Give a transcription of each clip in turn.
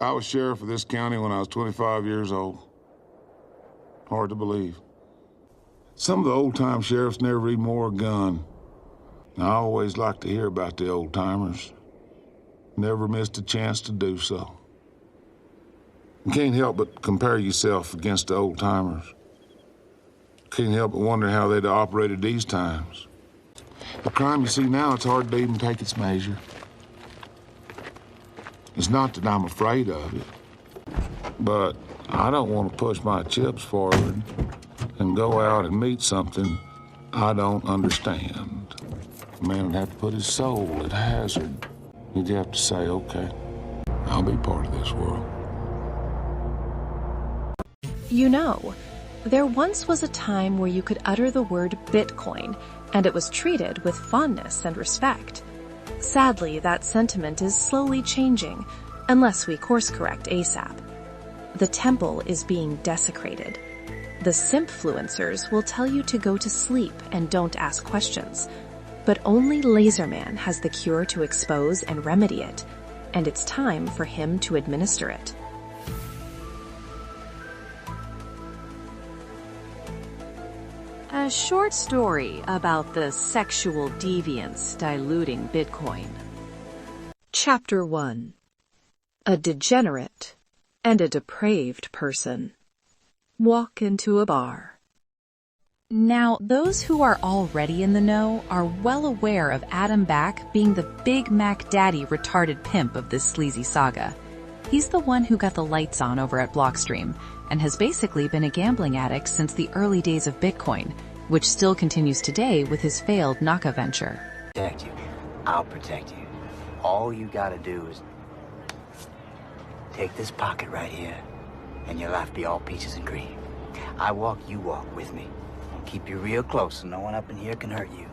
I was sheriff of this county when I was 25 years old. Hard to believe. Some of the old-time sheriffs never even wore a gun. I always liked to hear about the old-timers. Never missed a chance to do so. You can't help but compare yourself against the old-timers. Can't help but wonder how they'd have operated these times. The crime you see now, it's hard to even take its measure. It's not that I'm afraid of it, but I don't want to push my chips forward and go out and meet something I don't understand. A man would have to put his soul at hazard. He'd have to say, okay, I'll be part of this world. You know, there once was a time where you could utter the word Bitcoin, and it was treated with fondness and respect. Sadly, that sentiment is slowly changing, unless we course-correct ASAP. The temple is being desecrated. The simpfluencers will tell you to go to sleep and don't ask questions. But only Laserman has the cure to expose and remedy it, and it's time for him to administer it. A short story about the sexual deviance diluting Bitcoin. Chapter 1. A degenerate and a depraved person walk into a bar. Now, those who are already in the know are well aware of Adam Back being the Big Mac Daddy retarded pimp of this sleazy saga. He's the one who got the lights on over at Blockstream, and has basically been a gambling addict since the early days of Bitcoin, which still continues today with his failed Naka venture. Protect you. I'll protect you. All you gotta do is take this pocket right here, and your life be all peaches and cream. I walk, you walk with me. I'll keep you real close so no one up in here can hurt you.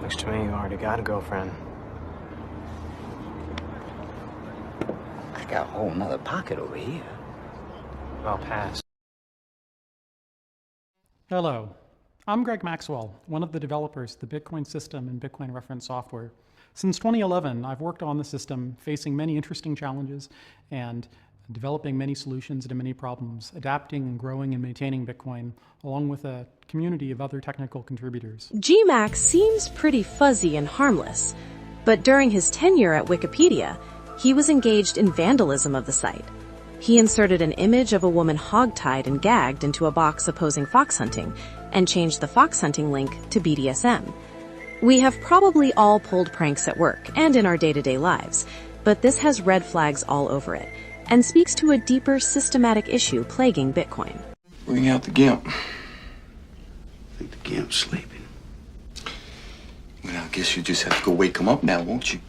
Looks to me you already got a girlfriend. I got a whole nother pocket over here. I'll pass. Hello, I'm Greg Maxwell, one of the developers of the Bitcoin system and Bitcoin reference software. Since 2011, I've worked on the system, facing many interesting challenges and developing many solutions to many problems, adapting and growing and maintaining Bitcoin, along with a community of other technical contributors. GMax seems pretty fuzzy and harmless, but during his tenure at Wikipedia, he was engaged in vandalism of the site. He inserted an image of a woman hogtied and gagged into a box opposing fox hunting, and changed the fox hunting link to BDSM. We have probably all pulled pranks at work and in our day-to-day lives, but this has red flags all over it, and speaks to a deeper systematic issue plaguing Bitcoin. Bring out the GIMP. I think the GIMP's sleeping. Well, I guess you just have to go wake him up now, won't you?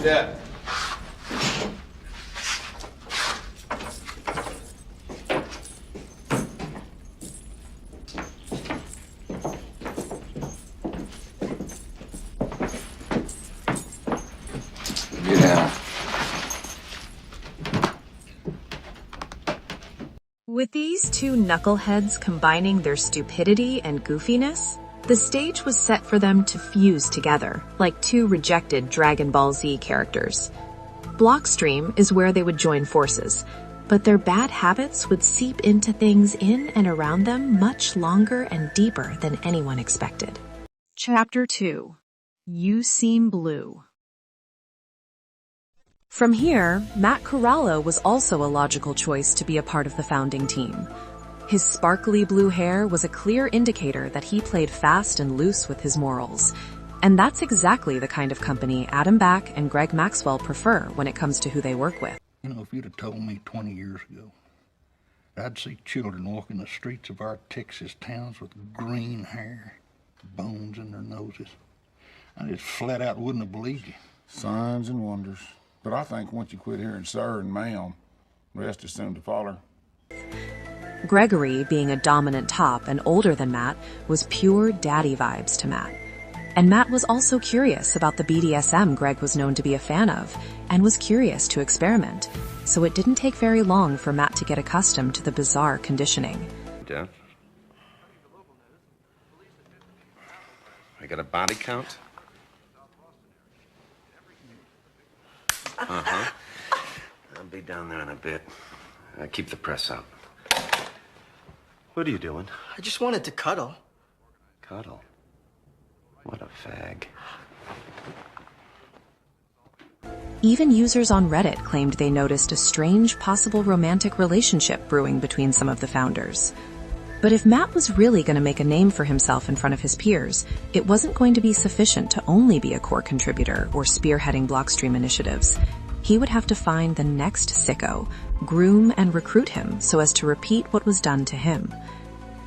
Yeah. With these two knuckleheads combining their stupidity and goofiness, the stage was set for them to fuse together, like two rejected Dragon Ball Z characters. Blockstream is where they would join forces, but their bad habits would seep into things in and around them much longer and deeper than anyone expected. Chapter 2. You Seem Blue. From here, Matt Corallo was also a logical choice to be a part of the founding team. His sparkly blue hair was a clear indicator that he played fast and loose with his morals. And that's exactly the kind of company Adam Back and Greg Maxwell prefer when it comes to who they work with. You know, if you'd have told me 20 years ago, I'd see children walking the streets of our Texas towns with green hair, bones in their noses, I just flat out wouldn't have believed you. Signs and wonders. But I think once you quit hearing sir and ma'am, the rest is soon to follow. Gregory, being a dominant top and older than Matt, was pure daddy vibes to Matt. And Matt was also curious about the BDSM Greg was known to be a fan of, and was curious to experiment. So it didn't take very long for Matt to get accustomed to the bizarre conditioning. Yeah. I got a body count. Uh-huh. I'll be down there in a bit. Keep the press up. What are you doing? I just wanted to cuddle. Cuddle? What a fag. Even users on Reddit claimed they noticed a strange possible romantic relationship brewing between some of the founders. But if Matt was really going to make a name for himself in front of his peers, it wasn't going to be sufficient to only be a core contributor or spearheading Blockstream initiatives. He would have to find the next sicko, groom and recruit him so as to repeat what was done to him.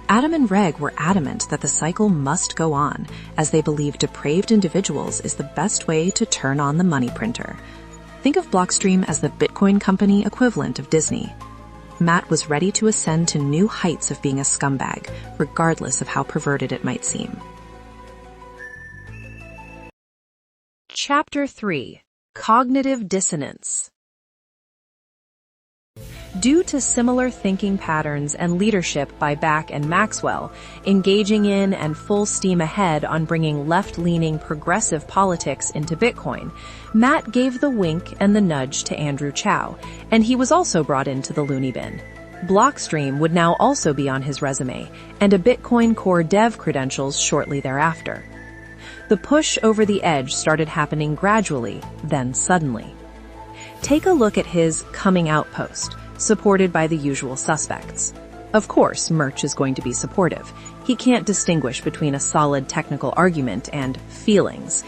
Adam and Reg were adamant that the cycle must go on, as they believe depraved individuals is the best way to turn on the money printer. Think of Blockstream as the Bitcoin company equivalent of Disney. Matt was ready to ascend to new heights of being a scumbag, regardless of how perverted it might seem. Chapter 3: Cognitive Dissonance. Due to similar thinking patterns and leadership by Back and Maxwell, engaging in and full steam ahead on bringing left-leaning progressive politics into Bitcoin, Matt gave the wink and the nudge to Andrew Chow, and he was also brought into the loony bin. Blockstream would now also be on his resume, and a Bitcoin Core dev credentials shortly thereafter. The push over the edge started happening gradually, then suddenly. Take a look at his coming out post, supported by the usual suspects. Of course, Murch is going to be supportive. He can't distinguish between a solid technical argument and feelings.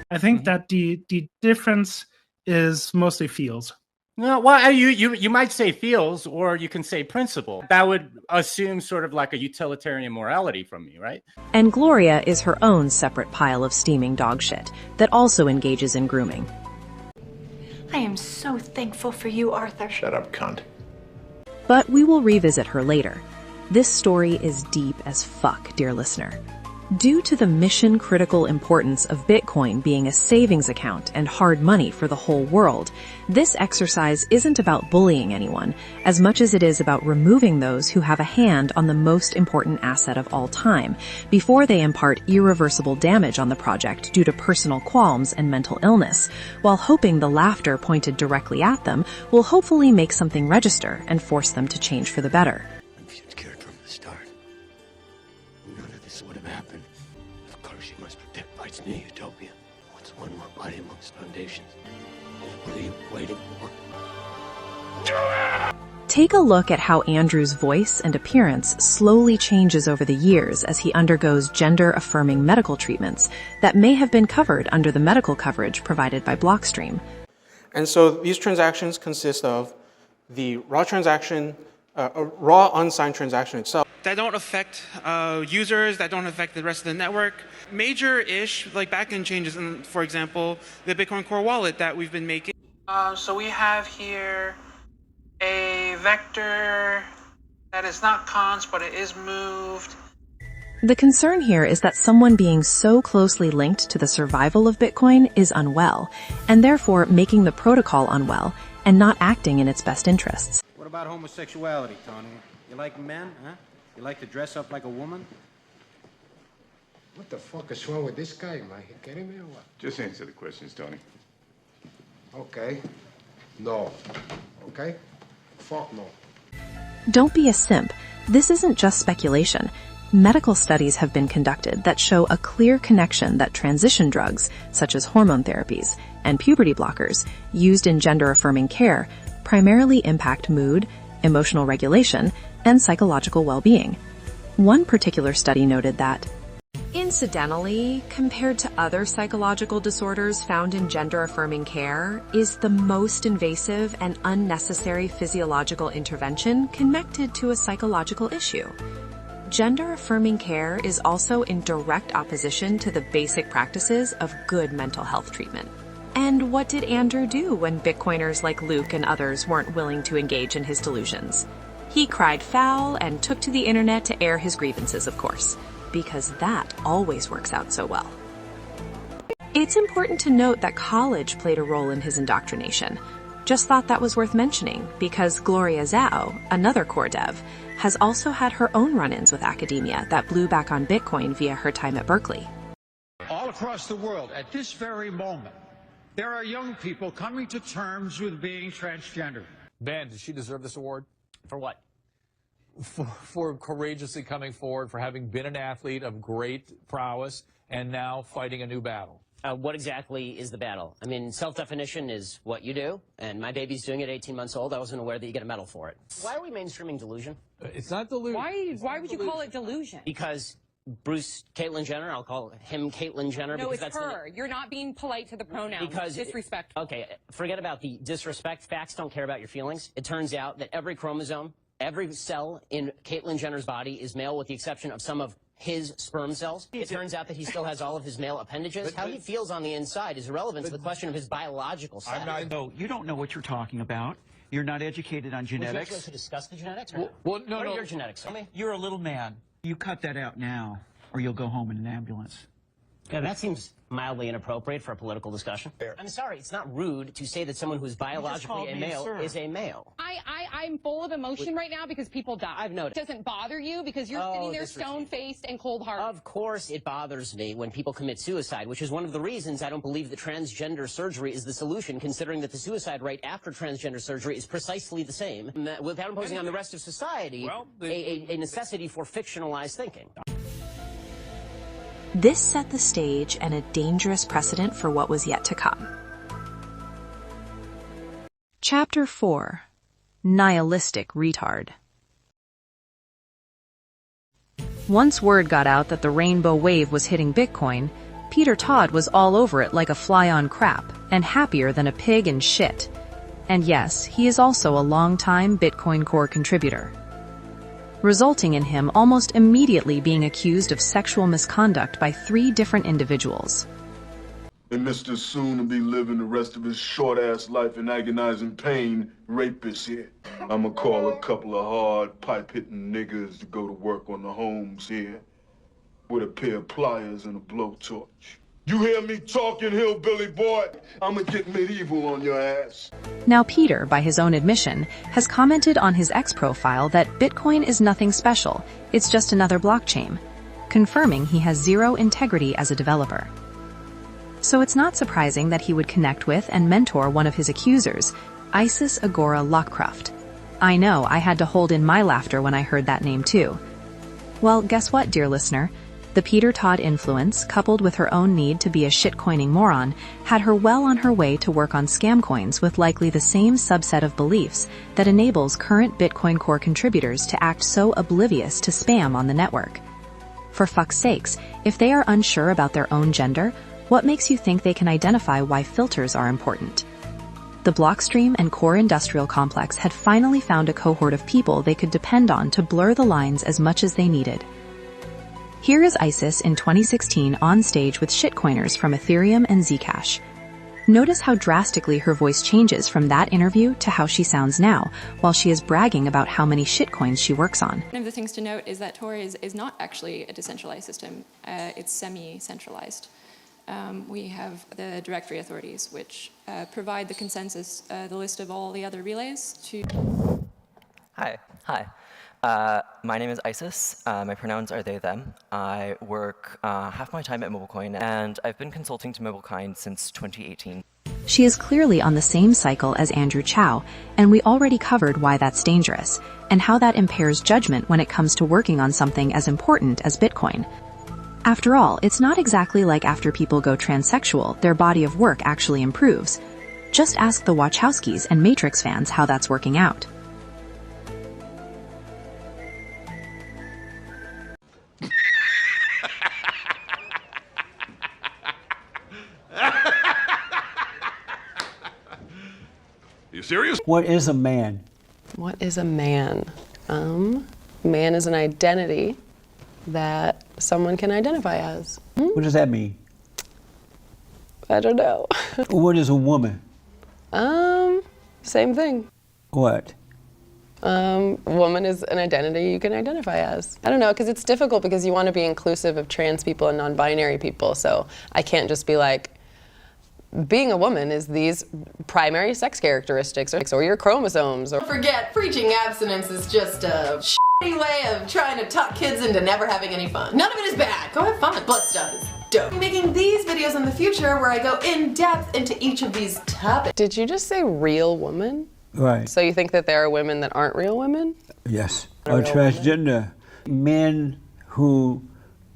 I think that the difference is mostly feels. No, well, you might say feels, or you can say principle. That would assume sort of like a utilitarian morality from me, right? And Gloria is her own separate pile of steaming dog shit that also engages in grooming. I am so thankful for you, Arthur. Shut up, cunt. But we will revisit her later. This story is deep as fuck, dear listener. Due to the mission-critical importance of Bitcoin being a savings account and hard money for the whole world, this exercise isn't about bullying anyone, as much as it is about removing those who have a hand on the most important asset of all time, before they impart irreversible damage on the project due to personal qualms and mental illness, while hoping the laughter pointed directly at them will hopefully make something register and force them to change for the better. If you'd cared from the start, none of this would have happened. Of course you must protect Byte's new utopia. What's one more body amongst foundations? What are you waiting for? Take a look at how Andrew's voice and appearance slowly changes over the years as he undergoes gender-affirming medical treatments that may have been covered under the medical coverage provided by Blockstream. And so these transactions consist of the raw transaction, a raw unsigned transaction itself. That don't affect users, that don't affect the rest of the network. Major-ish, like backend changes in, for example, the Bitcoin Core wallet that we've been making. So we have here a vector that is not const, but it is moved. The concern here is that someone being so closely linked to the survival of Bitcoin is unwell, and therefore making the protocol unwell and not acting in its best interests. What about homosexuality, Tony? You like men, huh? You like to dress up like a woman? What the fuck is wrong with this guy? Am I kidding me or what? Just answer the questions, Tony. Okay. No. Okay? Fuck no. Don't be a simp. This isn't just speculation. Medical studies have been conducted that show a clear connection that transition drugs, such as hormone therapies and puberty blockers, used in gender-affirming care, primarily impact mood, emotional regulation, and psychological well-being. One particular study noted that, incidentally, compared to other psychological disorders found in gender-affirming care, is the most invasive and unnecessary physiological intervention connected to a psychological issue. Gender-affirming care is also in direct opposition to the basic practices of good mental health treatment. And what did Andrew do when Bitcoiners like Luke and others weren't willing to engage in his delusions? He cried foul and took to the internet to air his grievances, of course, because that always works out so well. It's important to note that college played a role in his indoctrination. Just thought that was worth mentioning because Gloria Zhao, another core dev, has also had her own run-ins with academia that blew back on Bitcoin via her time at Berkeley. All across the world, at this very moment, There are young people coming to terms with being transgender. Ben, does she deserve this award? For what? For courageously coming forward, for having been an athlete of great prowess and now fighting a new battle. What exactly is the battle? I mean, self-definition is what you do, and my baby's doing it at 18 months old. I wasn't aware that you get a medal for it. Why are we mainstreaming delusion? It's not delusion. Why would you call it delusion? Because Caitlyn Jenner, I'll call him Caitlyn Jenner. No, because it's her. You're not being polite to the pronouns. Because disrespect. Okay, forget about the disrespect. Facts don't care about your feelings. It turns out that every chromosome, every cell in Caitlyn Jenner's body is male with the exception of some of his sperm cells. It turns out that he still has all of his male appendages. How he feels on the inside is irrelevant to the question of his biological sex. No, you don't know what you're talking about. You're not educated on genetics. Would you like to discuss the genetics? Or Well, no, what are your genetics? Tell me. You're a little man. You cut that out now, or you'll go home in an ambulance. Yeah, that seems mildly inappropriate for a political discussion. I'm sorry, it's not rude to say that someone who's biologically a male is a male. I'm full of emotion right now because people die. I've noticed. It doesn't bother you because you're sitting there stone-faced and cold-hearted. Of course it bothers me when people commit suicide, which is one of the reasons I don't believe that transgender surgery is the solution, considering that the suicide rate after transgender surgery is precisely the same, without imposing on the rest of society a necessity for fictionalized thinking. This set the stage and a dangerous precedent for what was yet to come. Chapter 4. Nihilistic Retard. Once word got out that the rainbow wave was hitting Bitcoin, Peter Todd was all over it like a fly on crap, and happier than a pig in shit. And yes, he is also a long-time Bitcoin Core contributor, resulting in him almost immediately being accused of sexual misconduct by 3 different individuals. And Mr. Soon to be living the rest of his short-ass life in agonizing pain, rapist here. I'ma call a couple of hard pipe-hitting niggas to go to work on the homes here with a pair of pliers and a blowtorch. You hear me talking, hillbilly boy? I'ma get medieval on your ass. Now Peter, by his own admission, has commented on his X profile that Bitcoin is nothing special, it's just another blockchain, confirming he has zero integrity as a developer. So it's not surprising that he would connect with and mentor one of his accusers, Isis Agora Lockcroft. I know, I had to hold in my laughter when I heard that name too. Well, guess what, dear listener? The Peter Todd influence, coupled with her own need to be a shitcoining moron, had her well on her way to work on scam coins with likely the same subset of beliefs that enables current Bitcoin Core contributors to act so oblivious to spam on the network. For fuck's sakes, if they are unsure about their own gender, what makes you think they can identify why filters are important? The Blockstream and Core Industrial Complex had finally found a cohort of people they could depend on to blur the lines as much as they needed. Here is Isis in 2016 on stage with shitcoiners from Ethereum and Zcash. Notice how drastically her voice changes from that interview to how she sounds now, while she is bragging about how many shitcoins she works on. One of the things to note is that Tor is not actually a decentralized system. It's semi-centralized. We have the directory authorities, which provide the consensus, the list of all the other relays to... Hi. My name is Isis. My pronouns are they, them. I work half my time at MobileCoin, and I've been consulting to MobileCoin since 2018. She is clearly on the same cycle as Andrew Chow, and we already covered why that's dangerous, and how that impairs judgment when it comes to working on something as important as Bitcoin. After all, it's not exactly like after people go transsexual, their body of work actually improves. Just ask the Wachowskis and Matrix fans how that's working out. You serious? What is a man? What is a man? Man is an identity that someone can identify as. What does that mean? I don't know. What is a woman? Same thing. What? Woman is an identity you can identify as. I don't know, because it's difficult because you want to be inclusive of trans people and non-binary people, so I can't just be like, being a woman is these primary sex characteristics or your chromosomes. Don't forget, preaching abstinence is just a shitty way of trying to talk kids into never having any fun. None of it is bad. Go have fun. Blood stuff is dope. I'm making these videos in the future where I go in depth into each of these topics. Did you just say real woman? Right. So you think that there are women that aren't real women? Yes. Or transgender. Men who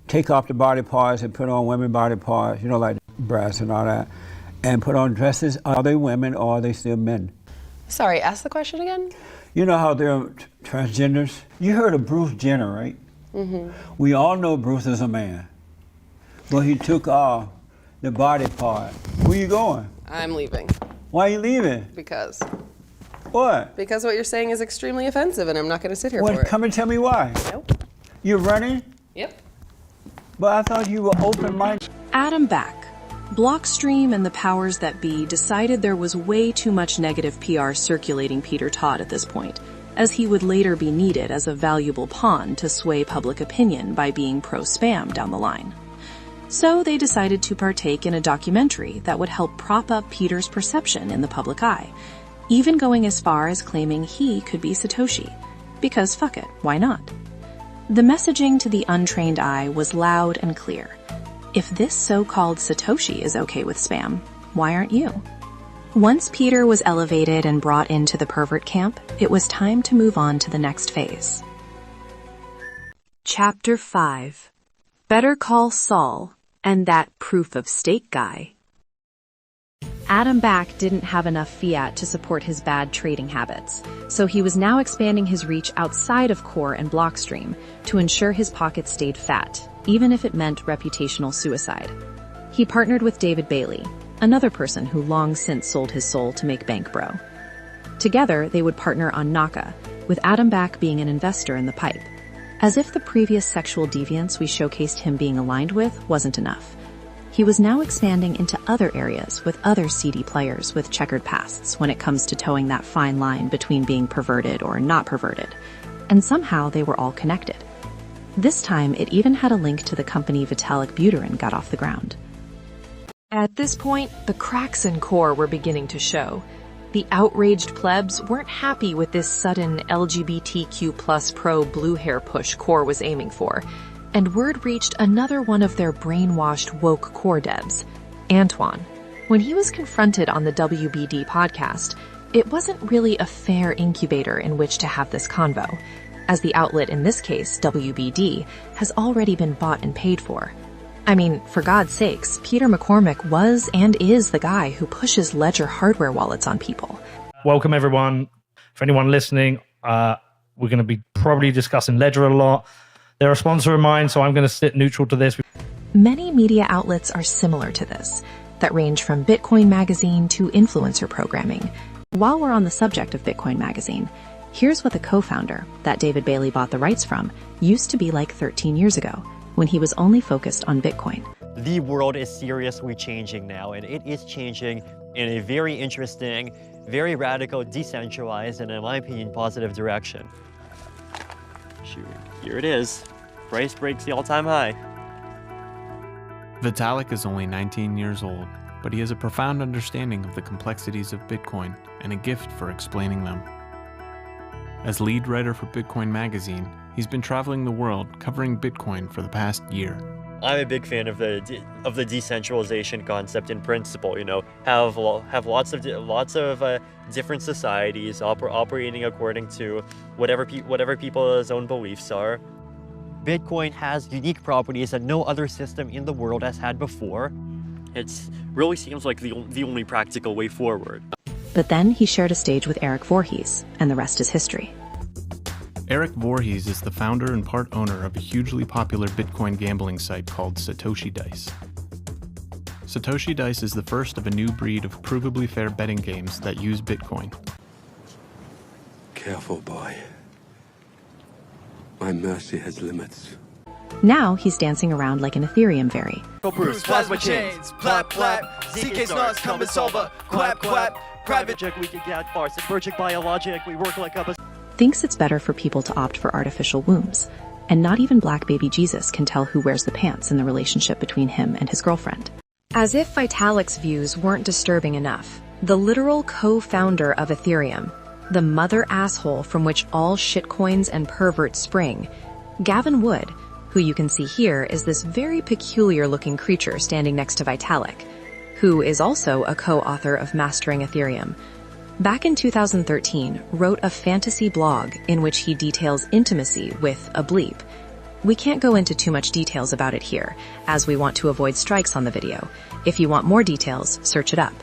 take off the body parts and put on women body parts, you know, like breasts and all that, and put on dresses. Are they women or are they still men? Sorry, ask the question again. You know how they're transgenders? You heard of Bruce Jenner, right? Mm-hmm. We all know Bruce is a man. But he took off the body part. Where you going? I'm leaving. Why are you leaving? Because. What? Because what you're saying is extremely offensive and I'm not going to sit here for it. Come and tell me why. Nope. You're running? Yep. But I thought you were open-minded. Adam Back. Blockstream and the powers that be decided there was way too much negative PR circulating Peter Todd at this point, as he would later be needed as a valuable pawn to sway public opinion by being pro-spam down the line. So they decided to partake in a documentary that would help prop up Peter's perception in the public eye, even going as far as claiming he could be Satoshi. Because fuck it, why not? The messaging to the untrained eye was loud and clear. If this so-called Satoshi is okay with spam, why aren't you? Once Peter was elevated and brought into the pervert camp, it was time to move on to the next phase. Chapter 5. Better Call Saul and That Proof of Stake Guy. Adam Back didn't have enough fiat to support his bad trading habits, so he was now expanding his reach outside of Core and Blockstream to ensure his pockets stayed fat, even if it meant reputational suicide. He partnered with David Bailey, another person who long since sold his soul to make bank bro. Together, they would partner on Naka, with Adam Back being an investor in the pipe. As if the previous sexual deviance we showcased him being aligned with wasn't enough. He was now expanding into other areas with other seedy players with checkered pasts when it comes to towing that fine line between being perverted or not perverted. And somehow they were all connected. This time, it even had a link to the company Vitalik Buterin got off the ground. At this point, the cracks in Core were beginning to show. The outraged plebs weren't happy with this sudden LGBTQ+ pro blue hair push Core was aiming for, and word reached another one of their brainwashed woke Core devs, Antoine. When he was confronted on the WBD podcast, it wasn't really a fair incubator in which to have this convo, as the outlet in this case, WBD, has already been bought and paid for. I mean, for God's sakes, Peter McCormick was and is the guy who pushes Ledger hardware wallets on people. Welcome, everyone. For anyone listening, we're going to be probably discussing Ledger a lot. They're a sponsor of mine, so I'm going to sit neutral to this. Many media outlets are similar to this, that range from Bitcoin Magazine to influencer programming. While we're on the subject of Bitcoin Magazine, here's what the co-founder, that David Bailey bought the rights from, used to be like 13 years ago, when he was only focused on Bitcoin. The world is seriously changing now, and it is changing in a very interesting, very radical, decentralized, and in my opinion, positive direction. Shoot, here it is. Price breaks the all-time high. Vitalik is only 19 years old, but he has a profound understanding of the complexities of Bitcoin and a gift for explaining them. As lead writer for Bitcoin Magazine, he's been traveling the world covering Bitcoin for the past year. I'm a big fan of the decentralization concept in principle. You know, have lots of different societies operating according to whatever people's own beliefs are. Bitcoin has unique properties that no other system in the world has had before. It really seems like the only practical way forward. But then he shared a stage with Eric Voorhees, and the rest is history. Eric Voorhees is the founder and part owner of a hugely popular Bitcoin gambling site called Satoshi Dice. Satoshi Dice is the first of a new breed of provably fair betting games that use Bitcoin. Careful, boy. My mercy has limits. Now he's dancing around like an Ethereum fairy. Bruce, plasma chains, plap, plap, ZK's nuts, come and solve a quap, quap, private. We can get farce, emerging biologic, we work like a... Thinks it's better for people to opt for artificial wombs, and not even Black Baby Jesus can tell who wears the pants in the relationship between him and his girlfriend. As if Vitalik's views weren't disturbing enough, the literal co-founder of Ethereum, the mother asshole from which all shitcoins and perverts spring, Gavin Wood, Who you can see here is this very peculiar-looking creature standing next to Vitalik, who is also a co-author of Mastering Ethereum. Back in 2013, wrote a fantasy blog in which he details intimacy with a bleep. We can't go into too much details about it here, as we want to avoid strikes on the video. If you want more details, search it up.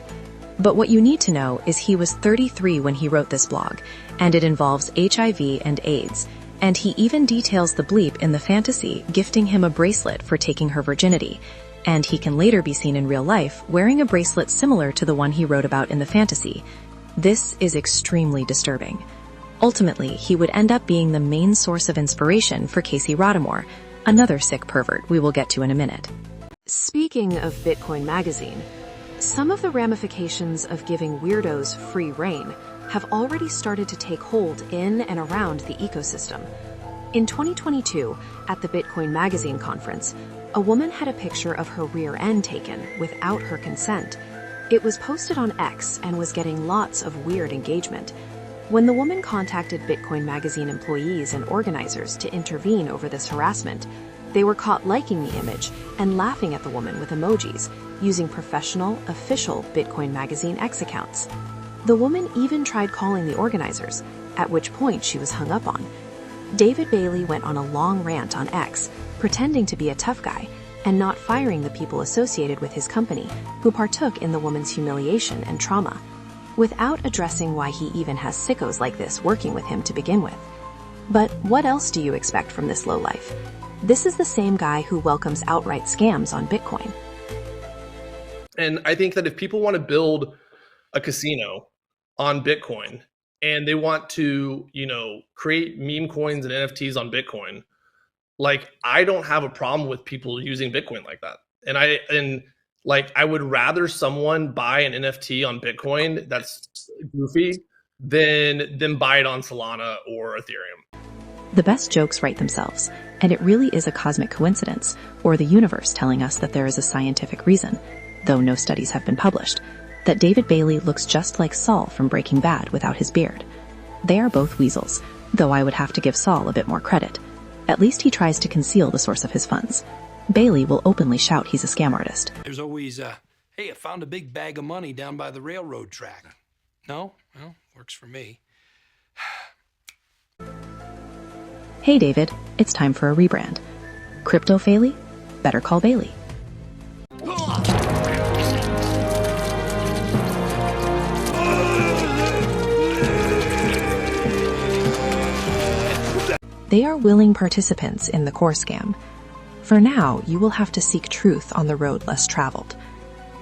But what you need to know is he was 33 when he wrote this blog, and it involves HIV and AIDS, and he even details the bleep in the fantasy, gifting him a bracelet for taking her virginity, and he can later be seen in real life wearing a bracelet similar to the one he wrote about in the fantasy. This is extremely disturbing. Ultimately, he would end up being the main source of inspiration for Casey Rodarmor, another sick pervert we will get to in a minute. Speaking of Bitcoin Magazine, some of the ramifications of giving weirdos free rein have already started to take hold in and around the ecosystem. In 2022, at the Bitcoin Magazine conference, a woman had a picture of her rear end taken without her consent. It was posted on X and was getting lots of weird engagement. When the woman contacted Bitcoin Magazine employees and organizers to intervene over this harassment, they were caught liking the image and laughing at the woman with emojis, using professional, official Bitcoin Magazine X accounts. The woman even tried calling the organizers, at which point she was hung up on. David Bailey went on a long rant on X, pretending to be a tough guy, and not firing the people associated with his company who partook in the woman's humiliation and trauma, without addressing why he even has sickos like this working with him to begin with. But what else do you expect from this lowlife? This is the same guy who welcomes outright scams on Bitcoin. And I think that if people want to build a casino on Bitcoin and they want to, create meme coins and NFTs on Bitcoin, like, I don't have a problem with people using Bitcoin like that. And I would rather someone buy an NFT on Bitcoin that's goofy than buy it on Solana or Ethereum. The best jokes write themselves, and it really is a cosmic coincidence, or the universe telling us that there is a scientific reason, though no studies have been published, that David Bailey looks just like Saul from Breaking Bad without his beard. They are both weasels, though I would have to give Saul a bit more credit. At least he tries to conceal the source of his funds. Bailey will openly shout he's a scam artist. There's always, hey, I found a big bag of money down by the railroad track. No? Well, works for me. Hey David, it's time for a rebrand. Crypto Failey? Better call Bailey. They are willing participants in the core scam. For now, you will have to seek truth on the road less traveled.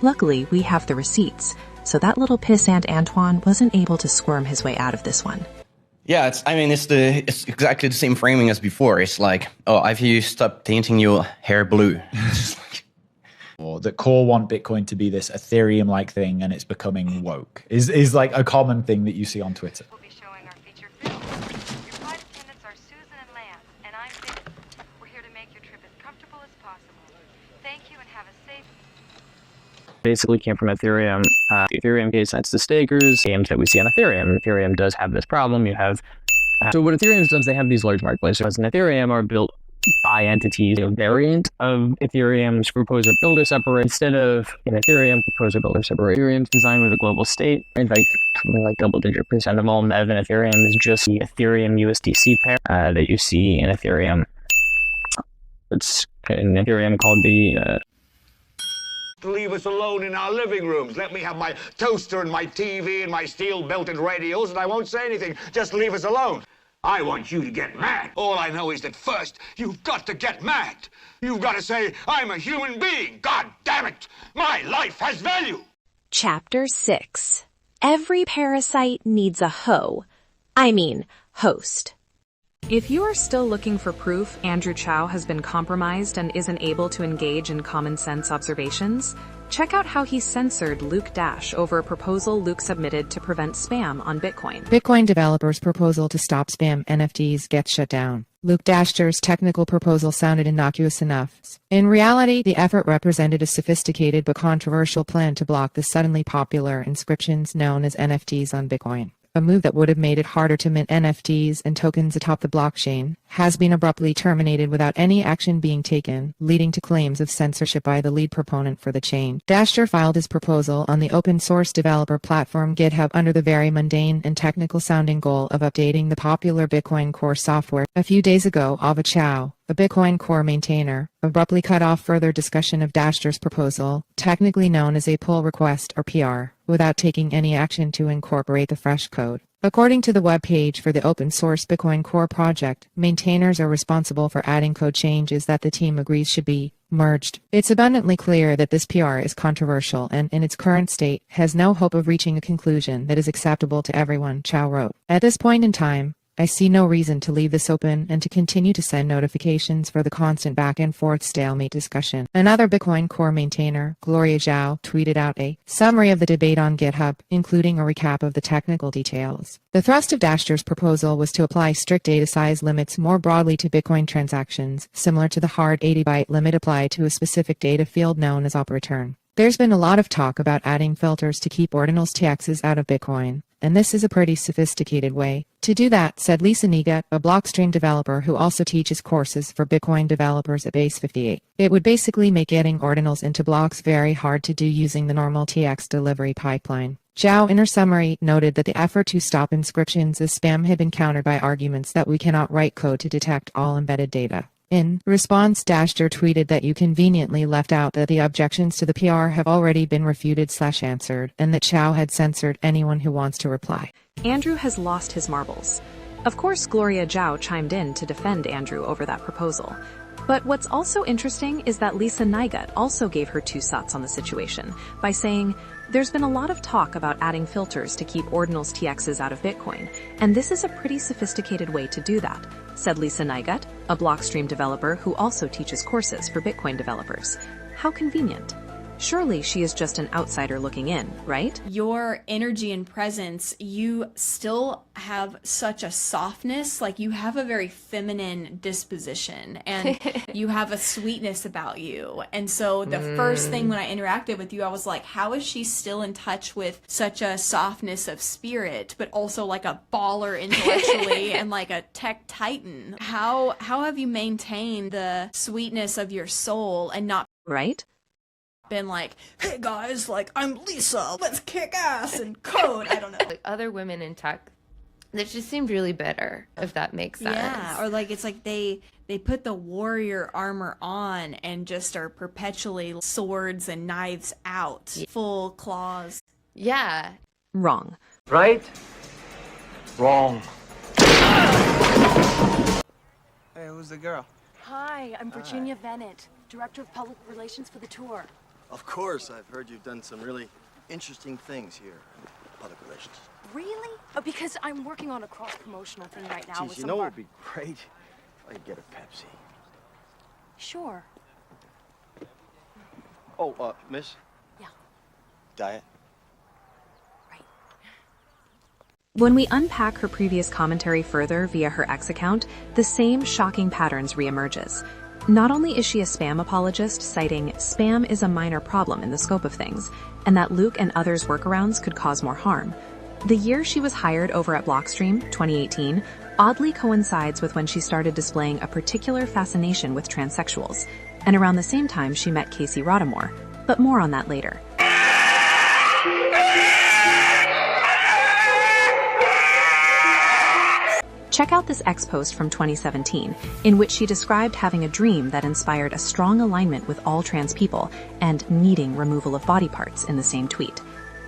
Luckily, we have the receipts, so that little pissant Antoine wasn't able to squirm his way out of this one. Yeah, it's exactly the same framing as before. It's like, oh, have you stopped painting your hair blue? Or that core want Bitcoin to be this Ethereum-like thing, and it's becoming woke. Is like a common thing that you see on Twitter. Basically came from Ethereum. The Ethereum case, that's the stakers, games that we see on Ethereum. Ethereum does have this problem. You have so what Ethereum does, they have these large marketplaces. And Ethereum are built by entities. A variant of Ethereum's proposer builder separate. Instead of in Ethereum, proposer builder separate. Ethereum's designed with a global state. In fact, something like double-digit% of all MEV in Ethereum is just the Ethereum USDC pair that you see in Ethereum. It's in Ethereum called the Leave us alone in our living rooms. Let me have my toaster and my TV and my steel-belted radios, and I won't say anything. Just leave us alone. I want you to get mad. All I know is that first, you've got to get mad. You've got to say, I'm a human being. God damn it. My life has value. Chapter 6. Every parasite needs a host. If you are still looking for proof Andrew Chow has been compromised and isn't able to engage in common sense observations, check out how he censored Luke Dash over a proposal Luke submitted to prevent spam on Bitcoin. Bitcoin developers' proposal to stop spam NFTs gets shut down. Luke Dash's technical proposal sounded innocuous enough. In reality, the effort represented a sophisticated but controversial plan to block the suddenly popular inscriptions known as NFTs on Bitcoin. a move that would have made it harder to mint NFTs and tokens atop the blockchain, has been abruptly terminated without any action being taken, leading to claims of censorship by the lead proponent for the chain. Daster filed his proposal on the open-source developer platform GitHub under the very mundane and technical-sounding goal of updating the popular Bitcoin Core software. A few days ago, Ava Chow, a Bitcoin Core maintainer, abruptly cut off further discussion of Daster's proposal, technically known as a pull request or PR, without taking any action to incorporate the fresh code. According to the webpage for the open-source Bitcoin Core project, maintainers are responsible for adding code changes that the team agrees should be merged. It's abundantly clear that this PR is controversial and, in its current state, has no hope of reaching a conclusion that is acceptable to everyone, Chow wrote. At this point in time, I see no reason to leave this open and to continue to send notifications for the constant back-and-forth stalemate discussion. Another Bitcoin Core maintainer, Gloria Zhao, tweeted out a summary of the debate on GitHub, including a recap of the technical details. The thrust of Daster's proposal was to apply strict data size limits more broadly to Bitcoin transactions, similar to the hard 80-byte limit applied to a specific data field known as op-return. There's been a lot of talk about adding filters to keep ordinals TXs out of Bitcoin, and this is a pretty sophisticated way to do that, said Lisa Nigat, a Blockstream developer who also teaches courses for Bitcoin developers at Base 58. It would basically make getting ordinals into blocks very hard to do using the normal TX delivery pipeline. Zhao, in her summary, noted that the effort to stop inscriptions as spam had been countered by arguments that we cannot write code to detect all embedded data. In response, Daster tweeted that you conveniently left out that the objections to the PR have already been refuted/answered, and that Chow had censored anyone who wants to reply. Andrew has lost his marbles. Of course, Gloria Zhao chimed in to defend Andrew over that proposal. But what's also interesting is that Lisa Nigat also gave her 2 cents on the situation by saying, "There's been a lot of talk about adding filters to keep ordinals TXs out of Bitcoin, and this is a pretty sophisticated way to do that," said Lisa Nigat, a Blockstream developer who also teaches courses for Bitcoin developers. How convenient. Surely she is just an outsider looking in, right? Your energy and presence, you still have such a softness, like you have a very feminine disposition and you have a sweetness about you. And so the first thing when I interacted with you, I was like, how is she still in touch with such a softness of spirit, but also like a baller intellectually and like a tech titan? How have you maintained the sweetness of your soul and not right? Been like, hey guys, like I'm Lisa, let's kick ass and code. I don't know. Like other women in tech, that just seemed really bitter, if that makes sense. Yeah, or like it's like they put the warrior armor on and just are perpetually swords and knives out, full claws. Yeah. Wrong. Right? Wrong. Hey, who's the girl? Hi, I'm Virginia Bennett, Director of Public Relations for the tour. Of course, I've heard you've done some really interesting things here in public relations. Really? Because I'm working on a cross-promotional thing right now with Geez, you some know of what our... would be great? If I could get a Pepsi. Sure. Oh, miss? Yeah. Diet? When we unpack her previous commentary further via her X account, the same shocking patterns reemerges. Not only is she a spam apologist, citing spam is a minor problem in the scope of things, and that Luke and others' workarounds could cause more harm. The year she was hired over at Blockstream, 2018, oddly coincides with when she started displaying a particular fascination with transsexuals, and around the same time she met Casey Rodamore, but more on that later. Check out this X post from 2017, in which she described having a dream that inspired a strong alignment with all trans people and needing removal of body parts in the same tweet.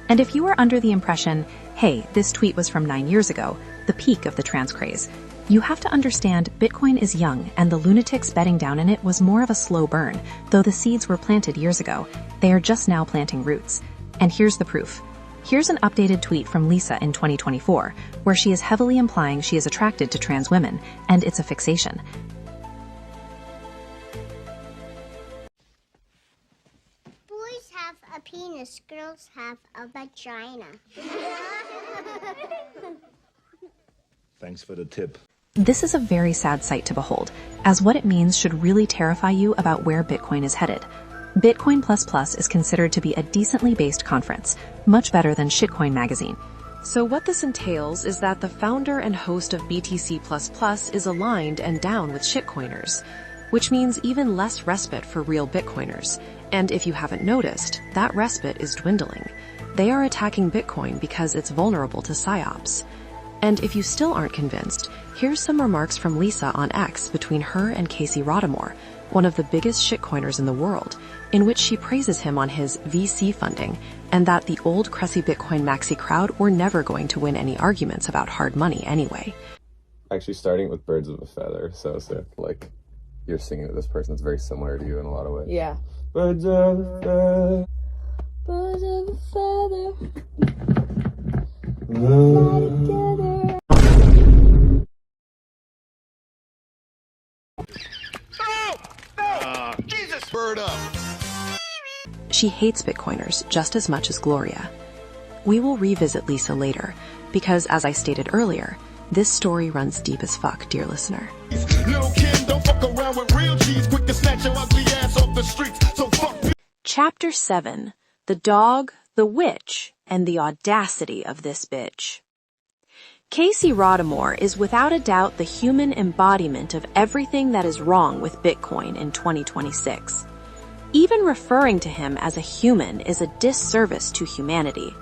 And if you were under the impression, hey, this tweet was from 9 years ago, the peak of the trans craze, you have to understand Bitcoin is young and the lunatics bedding down in it was more of a slow burn, though the seeds were planted years ago. They are just now planting roots. And here's the proof. Here's an updated tweet from Lisa in 2024, where she is heavily implying she is attracted to trans women, and it's a fixation. Boys have a penis, girls have a vagina. Thanks for the tip. This is a very sad sight to behold, as what it means should really terrify you about where Bitcoin is headed. Bitcoin++ is considered to be a decently based conference, much better than Shitcoin magazine. So what this entails is that the founder and host of BTC++ is aligned and down with shitcoiners, which means even less respite for real Bitcoiners. And if you haven't noticed, that respite is dwindling. They are attacking Bitcoin because it's vulnerable to psyops. And if you still aren't convinced, here's some remarks from Lisa on X between her and Casey Rodamore, one of the biggest shitcoiners in the world, in which she praises him on his VC funding and that the old crusty Bitcoin maxi crowd were never going to win any arguments about hard money anyway. Actually, starting with Birds of a Feather, so sick. Like, you're singing to this person that's very similar to you in a lot of ways. Yeah. Birds of a feather. Birds of a feather. Jesus! Bird up! She hates Bitcoiners just as much as Gloria. We will revisit Lisa later, because as I stated earlier, this story runs deep as fuck, dear listener. Lil' Kim, don't fuck around with real cheese, quick to snatch your ugly ass off the streets, so fuck. Chapter 7. The Dog, the Witch, and the Audacity of This Bitch. Casey Rodamore is without a doubt the human embodiment of everything that is wrong with Bitcoin in 2026. Even referring to him as a human is a disservice to humanity.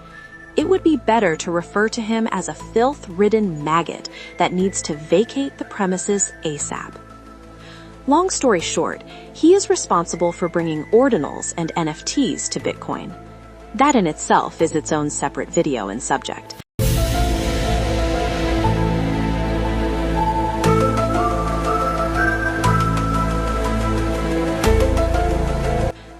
It would be better to refer to him as a filth-ridden maggot that needs to vacate the premises ASAP. Long story short, he is responsible for bringing ordinals and NFTs to Bitcoin. That in itself is its own separate video and subject.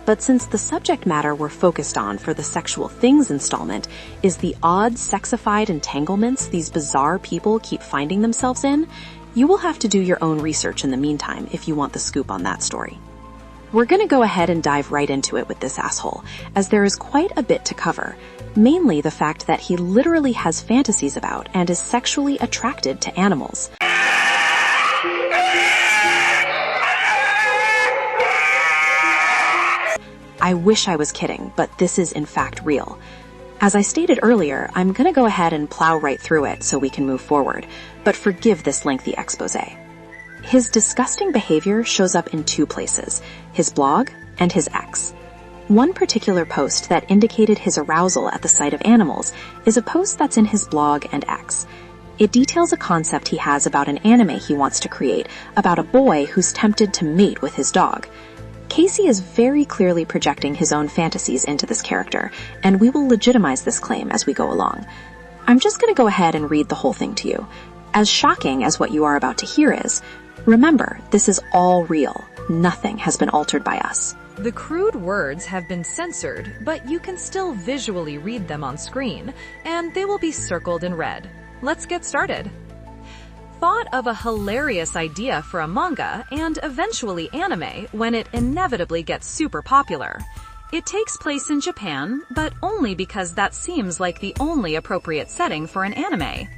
But since the subject matter we're focused on for the Sexual Things installment is the odd sexified entanglements these bizarre people keep finding themselves in, you will have to do your own research in the meantime if you want the scoop on that story. We're gonna go ahead and dive right into it with this asshole, as there is quite a bit to cover, mainly the fact that he literally has fantasies about and is sexually attracted to animals. I wish I was kidding, but this is in fact real. As I stated earlier, I'm gonna go ahead and plow right through it so we can move forward, but forgive this lengthy exposé. His disgusting behavior shows up in two places, his blog and his X. One particular post that indicated his arousal at the sight of animals is a post that's in his blog and X. It details a concept he has about an anime he wants to create about a boy who's tempted to mate with his dog. Casey is very clearly projecting his own fantasies into this character, and we will legitimize this claim as we go along. I'm just going to go ahead and read the whole thing to you. As shocking as what you are about to hear is, remember, this is all real. Nothing has been altered by us. The crude words have been censored, but you can still visually read them on screen, and they will be circled in red. Let's get started. Thought of a hilarious idea for a manga and eventually anime when it inevitably gets super popular. It takes place in Japan, but only because that seems like the only appropriate setting for an anime.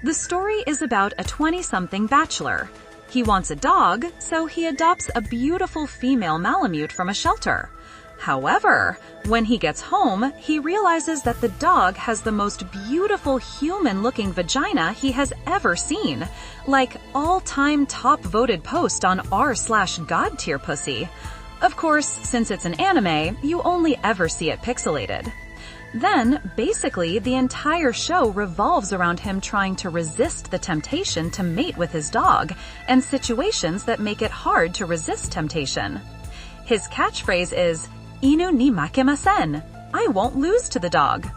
The story is about a 20-something bachelor. He wants a dog, so he adopts a beautiful female Malamute from a shelter. However, when he gets home, he realizes that the dog has the most beautiful human-looking vagina he has ever seen, like all-time top-voted post on r/god tier pussy. Of course, since it's an anime, you only ever see it pixelated. Then, basically, the entire show revolves around him trying to resist the temptation to mate with his dog, and situations that make it hard to resist temptation. His catchphrase is, "Inu ni makemasen," I won't lose to the dog.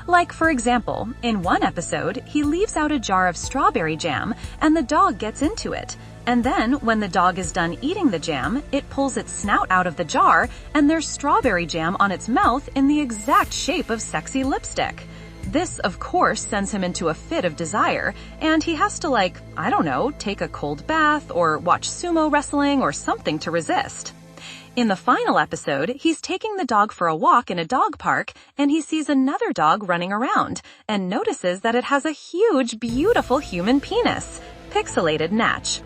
Like, for example, in one episode, he leaves out a jar of strawberry jam and the dog gets into it. And then, when the dog is done eating the jam, it pulls its snout out of the jar and there's strawberry jam on its mouth in the exact shape of sexy lipstick. This, of course, sends him into a fit of desire, and he has to, like, I don't know, take a cold bath or watch sumo wrestling or something to resist. In the final episode, he's taking the dog for a walk in a dog park, and he sees another dog running around, and notices that it has a huge, beautiful human penis, pixelated natch.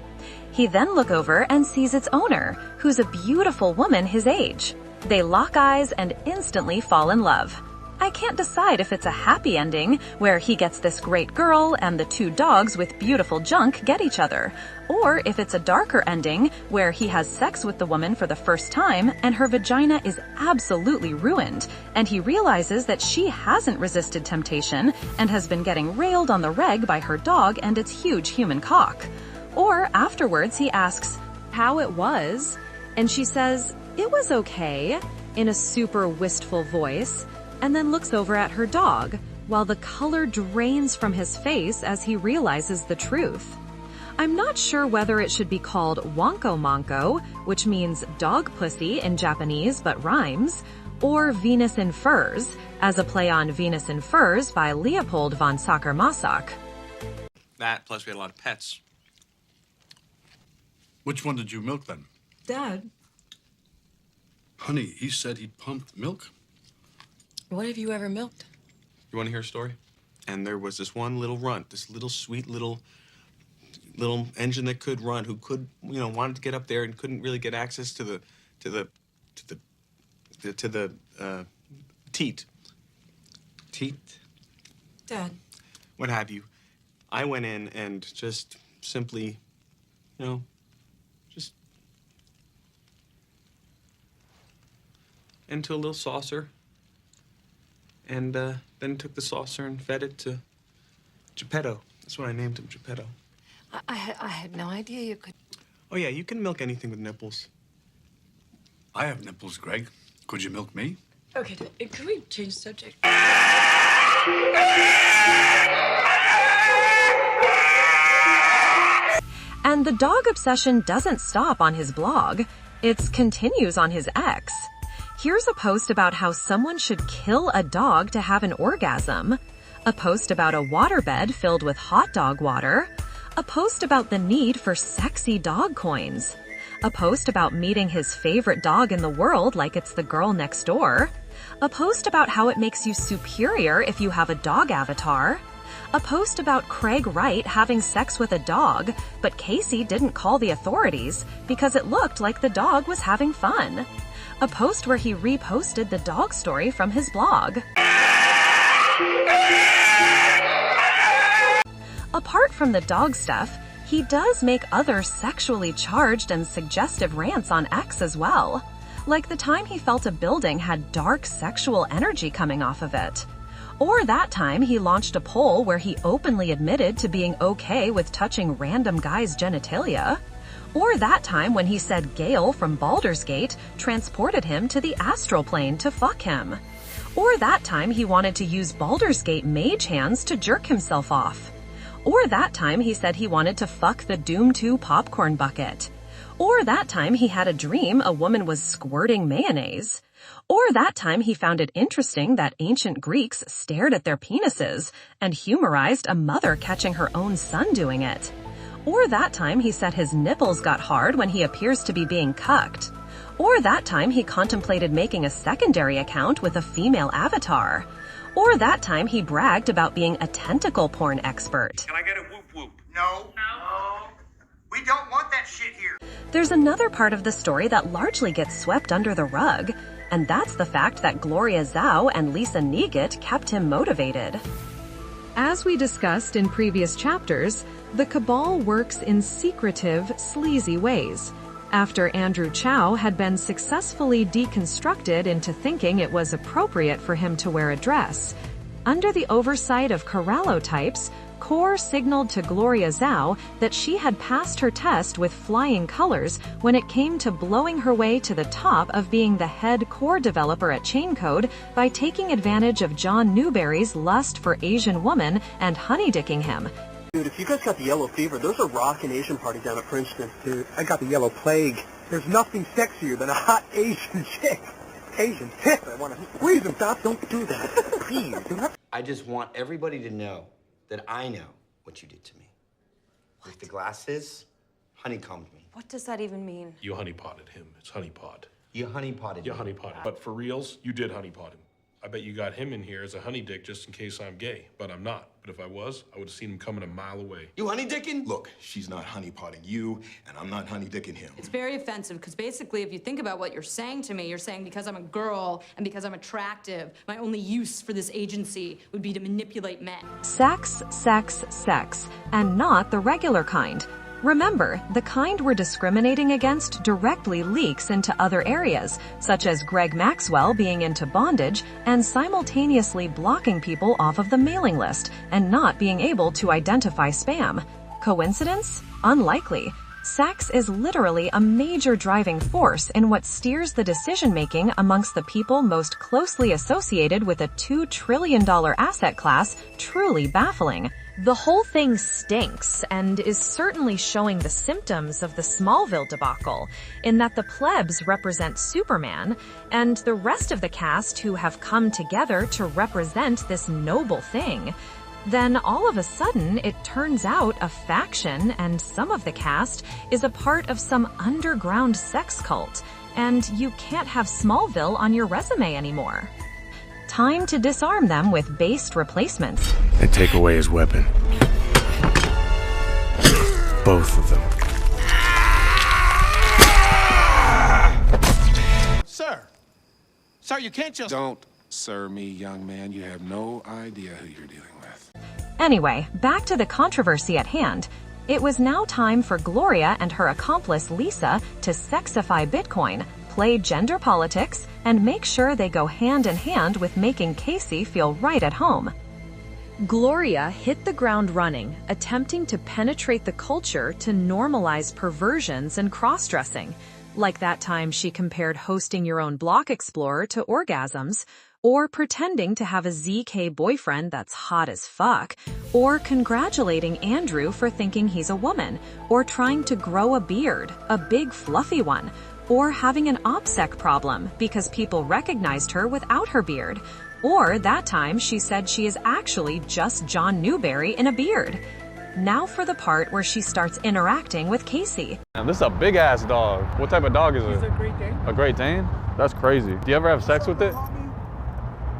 He then looks over and sees its owner, who's a beautiful woman his age. They lock eyes and instantly fall in love. I can't decide if it's a happy ending, where he gets this great girl and the two dogs with beautiful junk get each other, or if it's a darker ending, where he has sex with the woman for the first time and her vagina is absolutely ruined, and he realizes that she hasn't resisted temptation and has been getting railed on the reg by her dog and its huge human cock. Or afterwards he asks how it was, and she says, "It was okay," in a super wistful voice, and then looks over at her dog, while the color drains from his face as he realizes the truth. I'm not sure whether it should be called Wonko Monko, which means dog pussy in Japanese but rhymes, or Venus in Furs, as a play on Venus in Furs by Leopold von Sacher-Masoch. That, plus we had a lot of pets. Which one did you milk then? Dad, Honey, he said he pumped milk. what have you ever milked? You want to hear a story? And there was this one little runt, this little sweet little engine that could run, who could, wanted to get up there and couldn't really get access to the teat. Teat? Dad. What have you. I went in and just simply, just into a little saucer. And then took the saucer and fed it to Geppetto. That's what I named him, Geppetto. I had no idea you could. Oh, yeah, you can milk anything with nipples. I have nipples, Greg. Could you milk me? Okay, can we change the subject? And the dog obsession doesn't stop on his blog. It continues on his X. Here's a post about how someone should kill a dog to have an orgasm. A post about a waterbed filled with hot dog water. A post about the need for sexy dog coins. A post about meeting his favorite dog in the world like it's the girl next door. A post about how it makes you superior if you have a dog avatar. A post about Craig Wright having sex with a dog, but Casey didn't call the authorities because it looked like the dog was having fun. A post where he reposted the dog story from his blog. Apart from the dog stuff, he does make other sexually charged and suggestive rants on X as well. Like the time he felt a building had dark sexual energy coming off of it. Or that time he launched a poll where he openly admitted to being okay with touching random guys' genitalia. Or that time when he said Gale from Baldur's Gate transported him to the astral plane to fuck him. Or that time he wanted to use Baldur's Gate mage hands to jerk himself off. Or that time he said he wanted to fuck the Doom 2 popcorn bucket. Or that time he had a dream a woman was squirting mayonnaise. Or that time he found it interesting that ancient Greeks stared at their penises and humorized a mother catching her own son doing it. Or that time he said his nipples got hard when he appears to be being cucked. Or that time he contemplated making a secondary account with a female avatar. Or that time he bragged about being a tentacle porn expert. Can I get a whoop whoop? No. No. We don't want that shit here. There's another part of the story that largely gets swept under the rug, and that's the fact that Gloria Zhao and Lisa Negut kept him motivated. As we discussed in previous chapters, the Cabal works in secretive, sleazy ways. After Andrew Chow had been successfully deconstructed into thinking it was appropriate for him to wear a dress, under the oversight of Corallo types, Core signaled to Gloria Zhao that she had passed her test with flying colors when it came to blowing her way to the top of being the head core developer at Chaincode by taking advantage of John Newberry's lust for Asian woman and honeydicking him. Dude, if you guys got the yellow fever, there's a rockin' Asian party down at Princeton. Dude, I got the yellow plague. There's nothing sexier than a hot Asian chick. Asian chick, I want to squeeze them. Stop, don't do that. Please, do not. I just want everybody to know that I know what you did to me. What? With the glasses, honeycombed me. What does that even mean? You honeypotted him. It's honeypot. You honeypotted me. You honeypotted. But for reals, you did honeypot him. I bet you got him in here as a honey dick just in case I'm gay, but I'm not. But if I was, I would have seen him coming a mile away. You honey dicking? Look, she's not honeypotting you, and I'm not honey dicking him. It's very offensive because basically, if you think about what you're saying to me, you're saying because I'm a girl and because I'm attractive, my only use for this agency would be to manipulate men. Sex, sex, sex, and not the regular kind. Remember, the kind we're discriminating against directly leaks into other areas, such as Greg Maxwell being into bondage and simultaneously blocking people off of the mailing list and not being able to identify spam. Coincidence? Unlikely. Sex is literally a major driving force in what steers the decision-making amongst the people most closely associated with a $2 trillion asset class, truly baffling. The whole thing stinks and is certainly showing the symptoms of the Smallville debacle, in that the plebs represent Superman, and the rest of the cast who have come together to represent this noble thing. Then all of a sudden, it turns out a faction and some of the cast is a part of some underground sex cult, and you can't have Smallville on your resume anymore. Time to disarm them with based replacements. And take away his weapon. Both of them. Sir, you can't just... Don't sir me, young man. You have no idea who you're dealing with. Anyway, back to the controversy at hand. It was now time for Gloria and her accomplice Lisa to sexify Bitcoin, play gender politics, and make sure they go hand in hand with making Casey feel right at home. Gloria hit the ground running, attempting to penetrate the culture to normalize perversions and cross-dressing. Like that time she compared hosting your own Block Explorer to orgasms, or pretending to have a ZK boyfriend that's hot as fuck, or congratulating Andrew for thinking he's a woman, or trying to grow a beard, a big fluffy one, or having an OPSEC problem because people recognized her without her beard. Or that time she said she is actually just John Newberry in a beard. Now for the part where she starts interacting with Casey. This is a big ass dog. What type of dog is it? He's a Great Dane. A Great Dane? That's crazy. Do you ever have sex with it?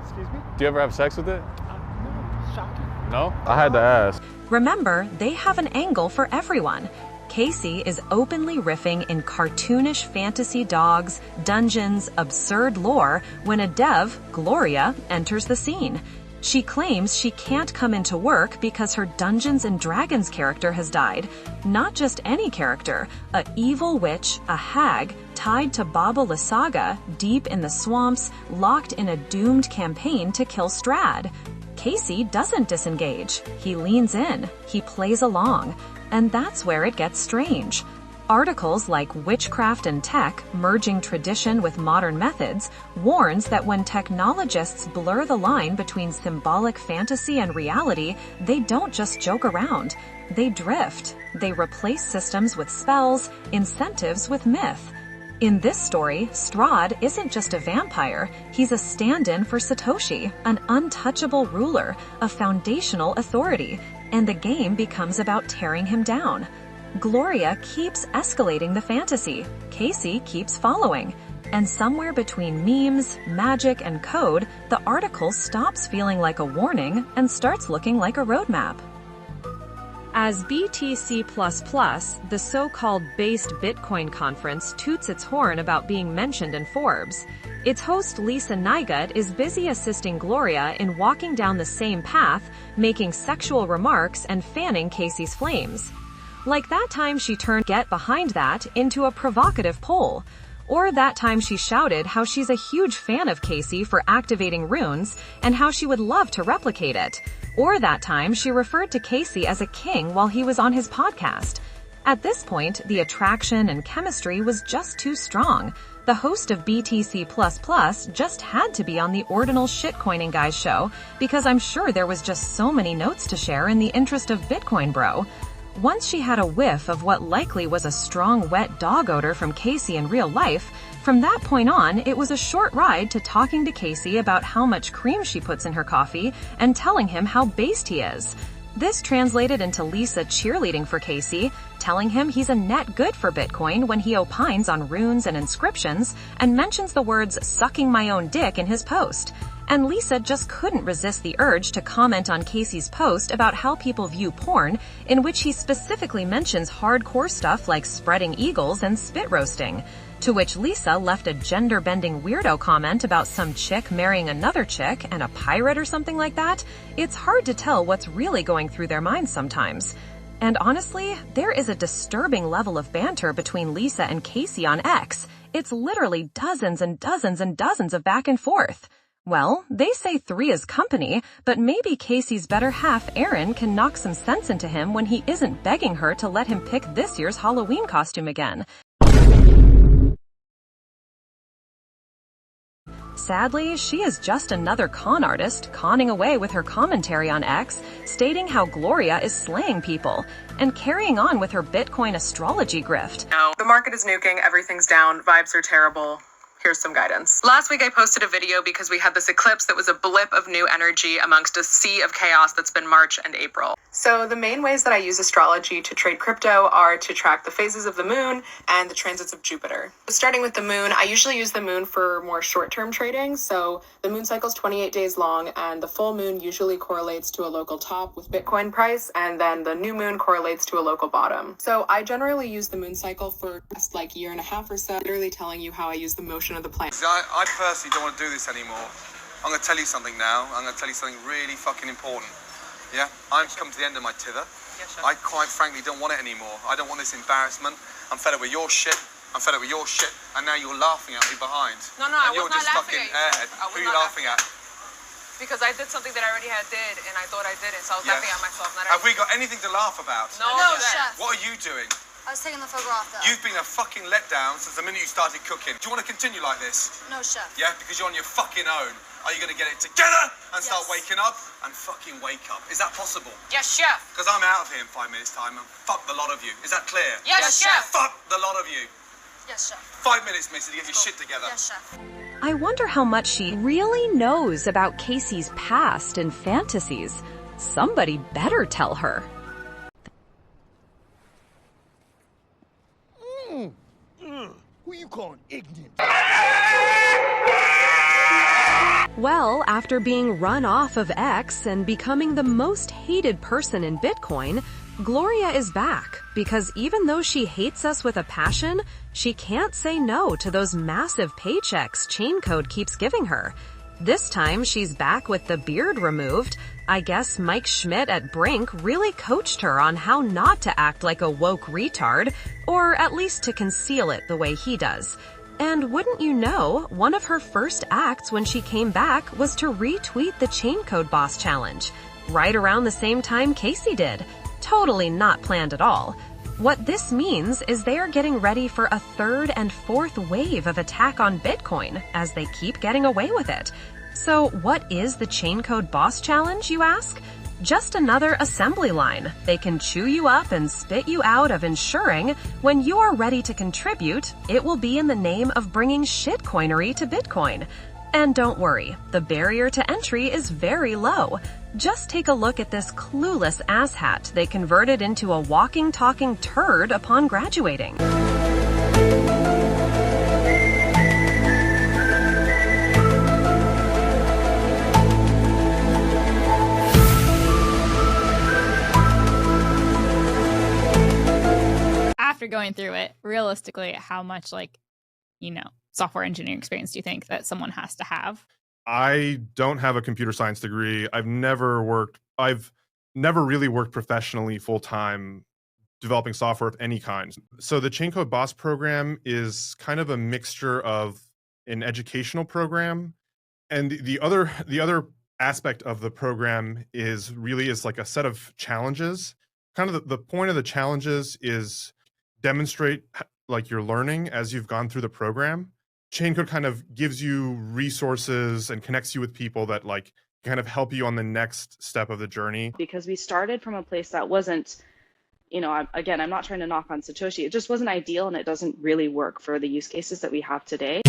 Excuse me? Do you ever have sex with it? No, shocking. No? I had to ask. Remember, they have an angle for everyone. Casey is openly riffing in cartoonish fantasy dogs, dungeons, absurd lore when a dev, Gloria, enters the scene. She claims she can't come into work because her Dungeons & Dragons character has died. Not just any character, a evil witch, a hag, tied to Baba Lysaga, deep in the swamps, locked in a doomed campaign to kill Strahd. Casey doesn't disengage. He leans in. He plays along. And that's where it gets strange. Articles like Witchcraft and Tech, Merging Tradition with Modern Methods, warns that when technologists blur the line between symbolic fantasy and reality, they don't just joke around. They drift. They replace systems with spells, incentives with myth. In this story, Strahd isn't just a vampire, he's a stand-in for Satoshi, an untouchable ruler, a foundational authority, and the game becomes about tearing him down. Gloria keeps escalating the fantasy, Casey keeps following, and somewhere between memes, magic, and code, the article stops feeling like a warning and starts looking like a roadmap. As BTC++, the so-called based Bitcoin conference toots its horn about being mentioned in Forbes, its host Lisa Nygut is busy assisting Gloria in walking down the same path, making sexual remarks and fanning Casey's flames. Like that time she turned "Get Behind That" into a provocative poll. Or that time she shouted how she's a huge fan of Casey for activating runes and how she would love to replicate it. Or that time she referred to Casey as a king while he was on his podcast. At this point, the attraction and chemistry was just too strong. The host of BTC++ just had to be on the Ordinal Shitcoining Guys show because I'm sure there was just so many notes to share in the interest of Bitcoin bro. Once she had a whiff of what likely was a strong wet dog odor from Casey in real life, from that point on, it was a short ride to talking to Casey about how much cream she puts in her coffee and telling him how based he is. This translated into Lisa cheerleading for Casey, telling him he's a net good for Bitcoin when he opines on runes and inscriptions and mentions the words "sucking my own dick" in his post. and Lisa just couldn't resist the urge to comment on Casey's post about how people view porn, in which he specifically mentions hardcore stuff like spreading eagles and spit roasting. To which Lisa left a gender-bending weirdo comment about some chick marrying another chick and a pirate or something like that. It's hard to tell what's really going through their minds sometimes. And honestly, there is a disturbing level of banter between Lisa and Casey on X. It's literally dozens and dozens and dozens of back and forth. Well, they say 3 is company, but maybe Casey's better half, Aaron, can knock some sense into him when he isn't begging her to let him pick this year's Halloween costume again. Sadly, she is just another con artist, conning away with her commentary on X, stating how Gloria is slaying people, and carrying on with her Bitcoin astrology grift. No, the market is nuking, everything's down, vibes are terrible. Here's some guidance. Last week I posted a video because we had this eclipse that was a blip of new energy amongst a sea of chaos that's been March and April. So the main ways that I use astrology to trade crypto are to track the phases of the moon and the transits of Jupiter. Starting with the moon, I usually use the moon for more short-term trading. So the moon cycle is 28 days long, and the full moon usually correlates to a local top with Bitcoin price, and then the new moon correlates to a local bottom. So I generally use the moon cycle for just like a year and a half or so, literally telling you how I use the motion of the planet. I personally don't want to do this anymore. I'm going to tell you something now. I'm going to tell you something really fucking important. Yeah? I've come to the end of my tether. I quite frankly don't want it anymore. I don't want this embarrassment. I'm fed up with your shit. I'm fed up with your shit. And now you're laughing at me behind. No, and I you're was not just laughing fucking at you. airhead. Who are you laughing at? Because I did something that I already had did, and I thought I didn't, so I was laughing at myself. Not Have we got anything to laugh about? No, Chef. What are you doing? I was taking the foie gras though. You've been a fucking letdown since the minute you started cooking. Do you want to continue like this? No, Chef. Yeah, because you're on your fucking own. Are you going to get it together and start waking up and fucking wake up? Is that possible? Yes, Chef. Because I'm out of here in 5 minutes' time and fuck the lot of you. Is that clear? Yes, Chef. Fuck the lot of you. Yes, Chef. 5 minutes, Missy, to get your shit together. Yes, Chef. I wonder how much she really knows about Casey's past and fantasies. Somebody better tell her. Who you calling ignorant? Well, after being run off of X and becoming the most hated person in Bitcoin, Gloria is back because even though she hates us with a passion, she can't say no to those massive paychecks Chaincode keeps giving her. This time she's back with the beard removed. I guess Mike Schmidt at Brink really coached her on how not to act like a woke retard, or at least to conceal it the way he does. And wouldn't you know, one of her first acts when she came back was to retweet the Chaincode Boss Challenge, right around the same time Casey did. Totally not planned at all. What this means is they are getting ready for a 3rd and 4th wave of attack on Bitcoin as they keep getting away with it. So what is the Chaincode Boss Challenge, you ask? Just another assembly line. They can chew you up and spit you out of ensuring when you are ready to contribute, it will be in the name of bringing shitcoinery to Bitcoin. And don't worry, the barrier to entry is very low. Just take a look at this clueless asshat they converted into a walking, talking turd upon graduating. After going through it, realistically, how much, software engineering experience do you think that someone has to have? I don't have a computer science degree. I've never really worked professionally full-time developing software of any kind. So the Chaincode Boss program is kind of a mixture of an educational program, and the other aspect of the program is like a set of challenges. Kind of the point of the challenges is demonstrate like you're learning as you've gone through the program. Chaincode kind of gives you resources and connects you with people that kind of help you on the next step of the journey. Because we started from a place that wasn't, again, I'm not trying to knock on Satoshi. It just wasn't ideal, and it doesn't really work for the use cases that we have today.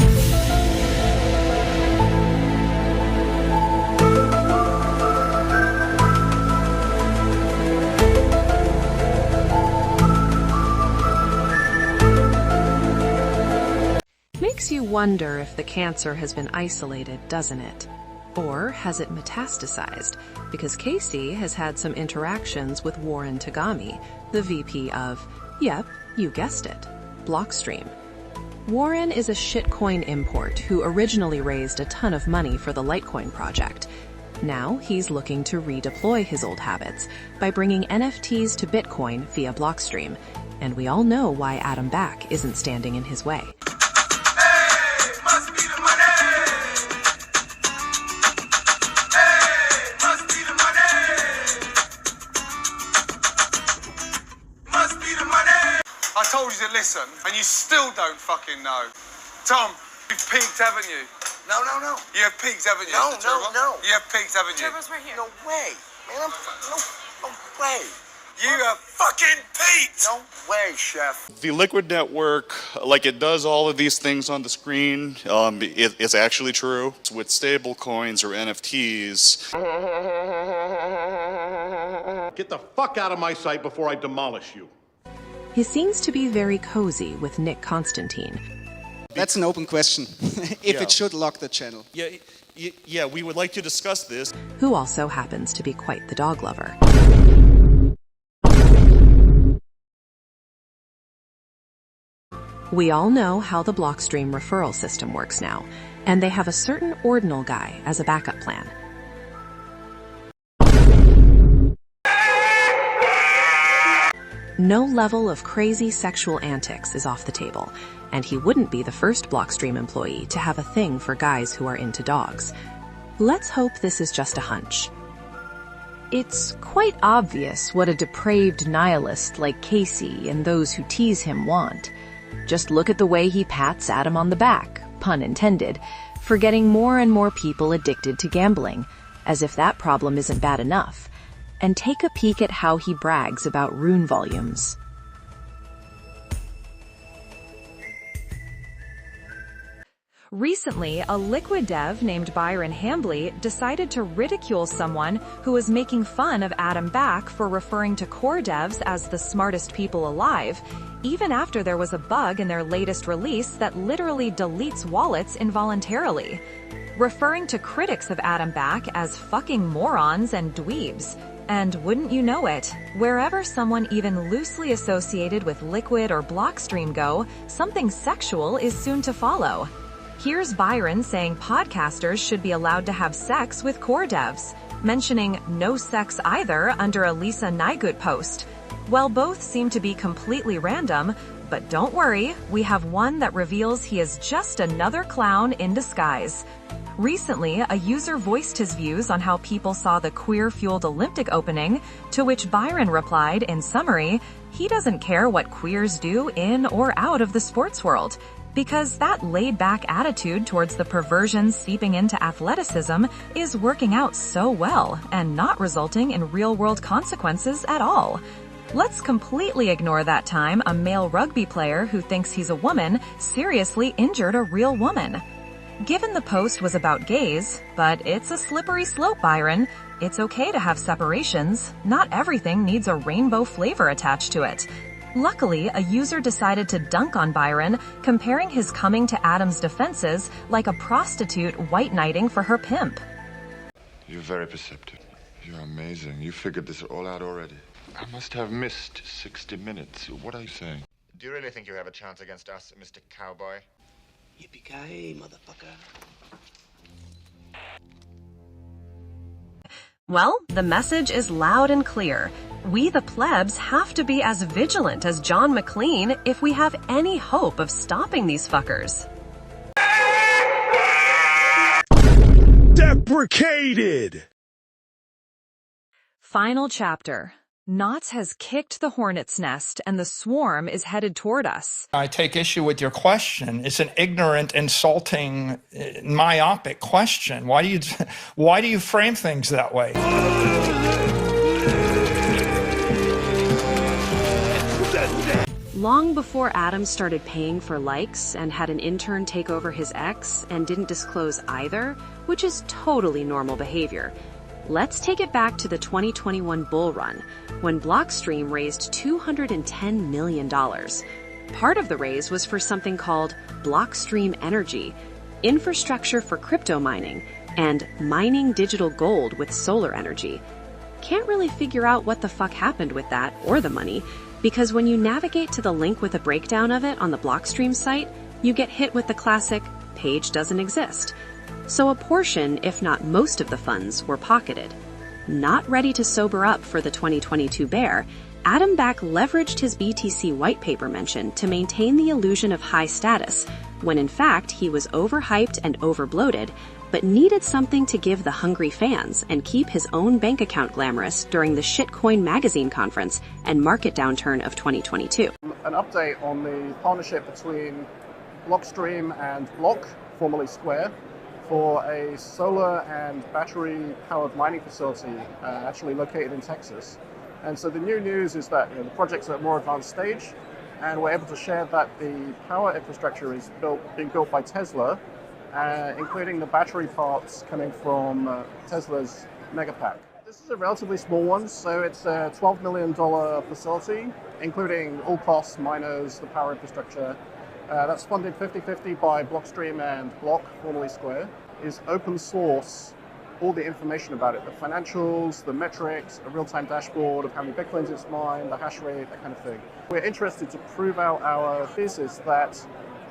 Makes you wonder if the cancer has been isolated, doesn't it? Or has it metastasized? Because Casey has had some interactions with Warren Tagami, the VP of, yep, you guessed it, Blockstream. Warren is a shitcoin import who originally raised a ton of money for the Litecoin project. Now he's looking to redeploy his old habits by bringing NFTs to Bitcoin via Blockstream, and we all know why Adam Back isn't standing in his way. I told you to listen, and you still don't fucking know. Tom, you've peaked, haven't you? No. You have peaked, haven't you? No. You have peaked, haven't you? Trevor's right here. No way. Man, no way. You have fucking peaked! No way, Chef. The Liquid network, like it does all of these things on the screen, it's actually true. With stable coins or NFTs. Get the fuck out of my sight before I demolish you. He seems to be very cozy with Nick Constantine. That's an open question, if it should lock the channel. Yeah, we would like to discuss this. Who also happens to be quite the dog lover. We all know how the Blockstream referral system works now, and they have a certain ordinal guy as a backup plan. No level of crazy sexual antics is off the table, and he wouldn't be the first Blockstream employee to have a thing for guys who are into dogs. Let's hope this is just a hunch. It's quite obvious what a depraved nihilist like Casey and those who tease him want. Just look at the way he pats Adam on the back, pun intended, for getting more and more people addicted to gambling, as if that problem isn't bad enough. And take a peek at how he brags about rune volumes. Recently, a Liquid dev named Byron Hambly decided to ridicule someone who was making fun of Adam Back for referring to core devs as the smartest people alive, even after there was a bug in their latest release that literally deletes wallets involuntarily. Referring to critics of Adam Back as fucking morons and dweebs. And wouldn't you know it, wherever someone even loosely associated with Liquid or Blockstream go, something sexual is soon to follow. Here's Byron saying podcasters should be allowed to have sex with core devs, mentioning no sex either under a Lisa Nygut post. Well, both seem to be completely random, but don't worry, we have one that reveals he is just another clown in disguise. Recently, a user voiced his views on how people saw the queer-fueled Olympic opening, to which Byron replied, in summary, he doesn't care what queers do in or out of the sports world, because that laid-back attitude towards the perversion seeping into athleticism is working out so well and not resulting in real-world consequences at all. Let's completely ignore that time a male rugby player who thinks he's a woman seriously injured a real woman. Given the post was about gays, but it's a slippery slope, Byron. It's okay to have separations. Not everything needs a rainbow flavor attached to it. Luckily, a user decided to dunk on Byron, comparing his coming to Adam's defenses like a prostitute white knighting for her pimp. You're very perceptive. You're amazing. You figured this all out already. I must have missed 60 minutes. What are you saying? Do you really think you have a chance against us, Mr. Cowboy? Yippee-ki-yay, motherfucker. Well, the message is loud and clear. We the plebs have to be as vigilant as John McClane if we have any hope of stopping these fuckers. Deprecated! Final chapter. Knots has kicked the hornet's nest and the swarm is headed toward us. I take issue with your question. It's an ignorant, insulting, myopic question. Why do you frame things that way? Long before Adam started paying for likes and had an intern take over his ex and didn't disclose either, which is totally normal behavior. Let's take it back to the 2021 bull run, when Blockstream raised $210 million. Part of the raise was for something called Blockstream Energy, infrastructure for crypto mining, and mining digital gold with solar energy. Can't really figure out what the fuck happened with that or the money, because when you navigate to the link with a breakdown of it on the Blockstream site, you get hit with the classic page doesn't exist. So a portion, if not most of the funds, were pocketed. Not ready to sober up for the 2022 bear, Adam Back leveraged his BTC white paper mention to maintain the illusion of high status, when in fact he was overhyped and overbloated, but needed something to give the hungry fans and keep his own bank account glamorous during the Shitcoin magazine conference and market downturn of 2022. An update on the partnership between Blockstream and Block, formerly Square, for a solar and battery-powered mining facility actually located in Texas. And so the new news is that the project's at a more advanced stage, and we're able to share that the power infrastructure is being built by Tesla, including the battery parts coming from Tesla's Megapack. This is a relatively small one, so it's a $12 million facility, including all costs, miners, the power infrastructure. That's funded 50-50 by Blockstream and Block, formerly Square, is open source. All the information about it, the financials, the metrics, a real-time dashboard of how many Bitcoins it's mined, the hash rate, that kind of thing. We're interested to prove out our thesis that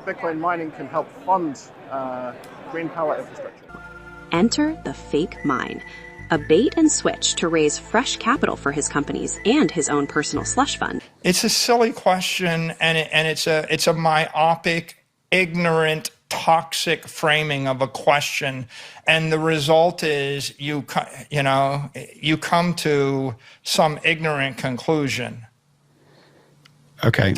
Bitcoin mining can help fund green power infrastructure. Enter the fake mine, a bait and switch to raise fresh capital for his companies and his own personal slush fund. It's a silly question, and it's a myopic, ignorant, toxic framing of a question, and the result is you come to some ignorant conclusion. Okay.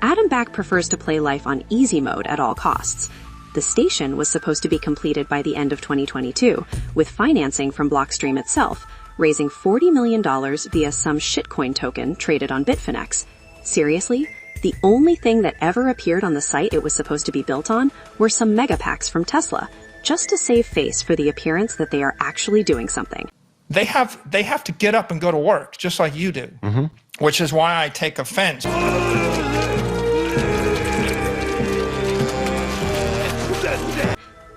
Adam Back prefers to play life on easy mode at all costs. The station was supposed to be completed by the end of 2022, with financing from Blockstream itself, raising $40 million via some shitcoin token traded on Bitfinex. Seriously? The only thing that ever appeared on the site it was supposed to be built on were some megapacks from Tesla, just to save face for the appearance that they are actually doing something. They have to get up and go to work, just like you do, which is why I take offense.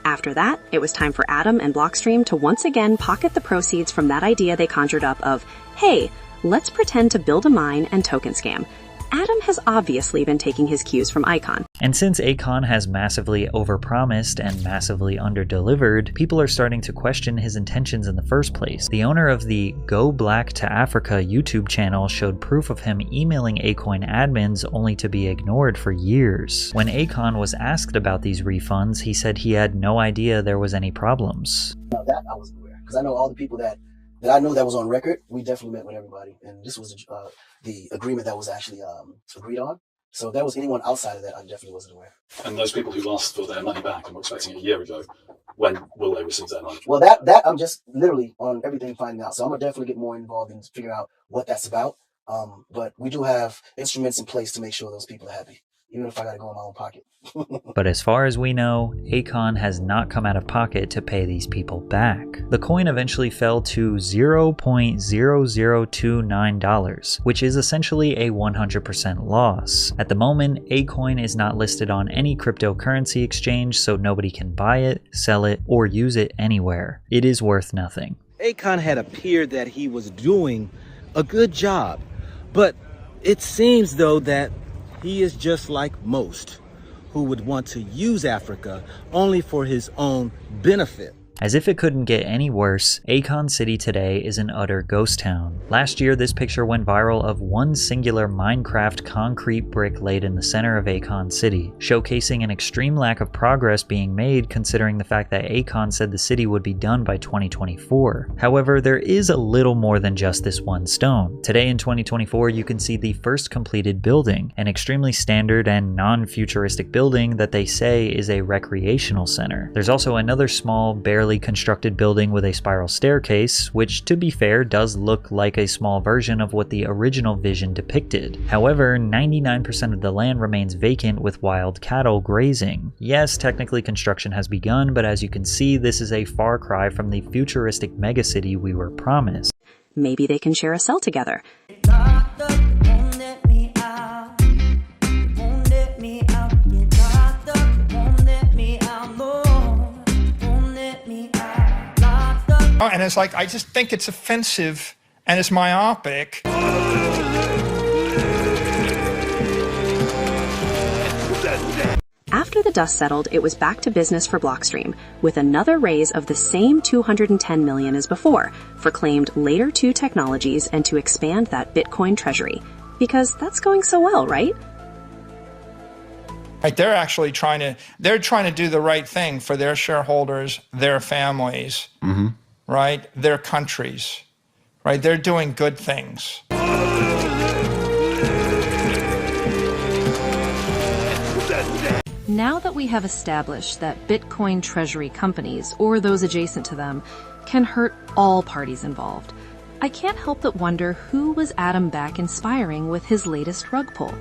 After that, it was time for Adam and Blockstream to once again pocket the proceeds from that idea they conjured up of, hey, let's pretend to build a mine and token scam. Adam has obviously been taking his cues from Icon. And since Akon has massively overpromised and massively underdelivered, people are starting to question his intentions in the first place. The owner of the Go Black to Africa YouTube channel showed proof of him emailing Acoin admins only to be ignored for years. When Akon was asked about these refunds, he said he had no idea there was any problems. Now that I was aware, because I know all the people that I know that was on record. We definitely met with everybody, and this was the agreement that was actually agreed on. So if there was anyone outside of that, I definitely wasn't aware. And those people who asked for their money back and were expecting it a year ago, when will they receive their money? Well, that I'm just literally on everything finding out. So I'm gonna definitely get more involved in figuring out what that's about. But we do have instruments in place to make sure those people are happy, even if I gotta go in my own pocket. But as far as we know, Akon has not come out of pocket to pay these people back. The coin eventually fell to $0.0029, which is essentially a 100% loss. At the moment, Acoin is not listed on any cryptocurrency exchange, so nobody can buy it, sell it, or use it anywhere. It is worth nothing. Akon had appeared that he was doing a good job, but it seems though that he is just like most who would want to use Africa only for his own benefit. As if it couldn't get any worse, Akon City today is an utter ghost town. Last year, this picture went viral of one singular Minecraft concrete brick laid in the center of Akon City, showcasing an extreme lack of progress being made considering the fact that Akon said the city would be done by 2024. However, there is a little more than just this one stone. Today in 2024, you can see the first completed building, an extremely standard and non-futuristic building that they say is a recreational center. There's also another small, barely constructed building with a spiral staircase, which to be fair does look like a small version of what the original vision depicted. However, 99% of the land remains vacant with wild cattle grazing. Yes, technically construction has begun, but as you can see, this is a far cry from the futuristic megacity we were promised. Maybe they can share a cell together. Won't let me out. And it's like, I just think it's offensive and it's myopic. After the dust settled, it was back to business for Blockstream, with another raise of the same $210 million as before, for claimed Layer 2 technologies and to expand that Bitcoin treasury. Because that's going so well, right? Right, they're actually trying to do the right thing for their shareholders, their families, right, their countries, right? They're doing good things. Now that we have established that Bitcoin treasury companies, or those adjacent to them, can hurt all parties involved, I can't help but wonder who was Adam Back inspiring with his latest rug pull.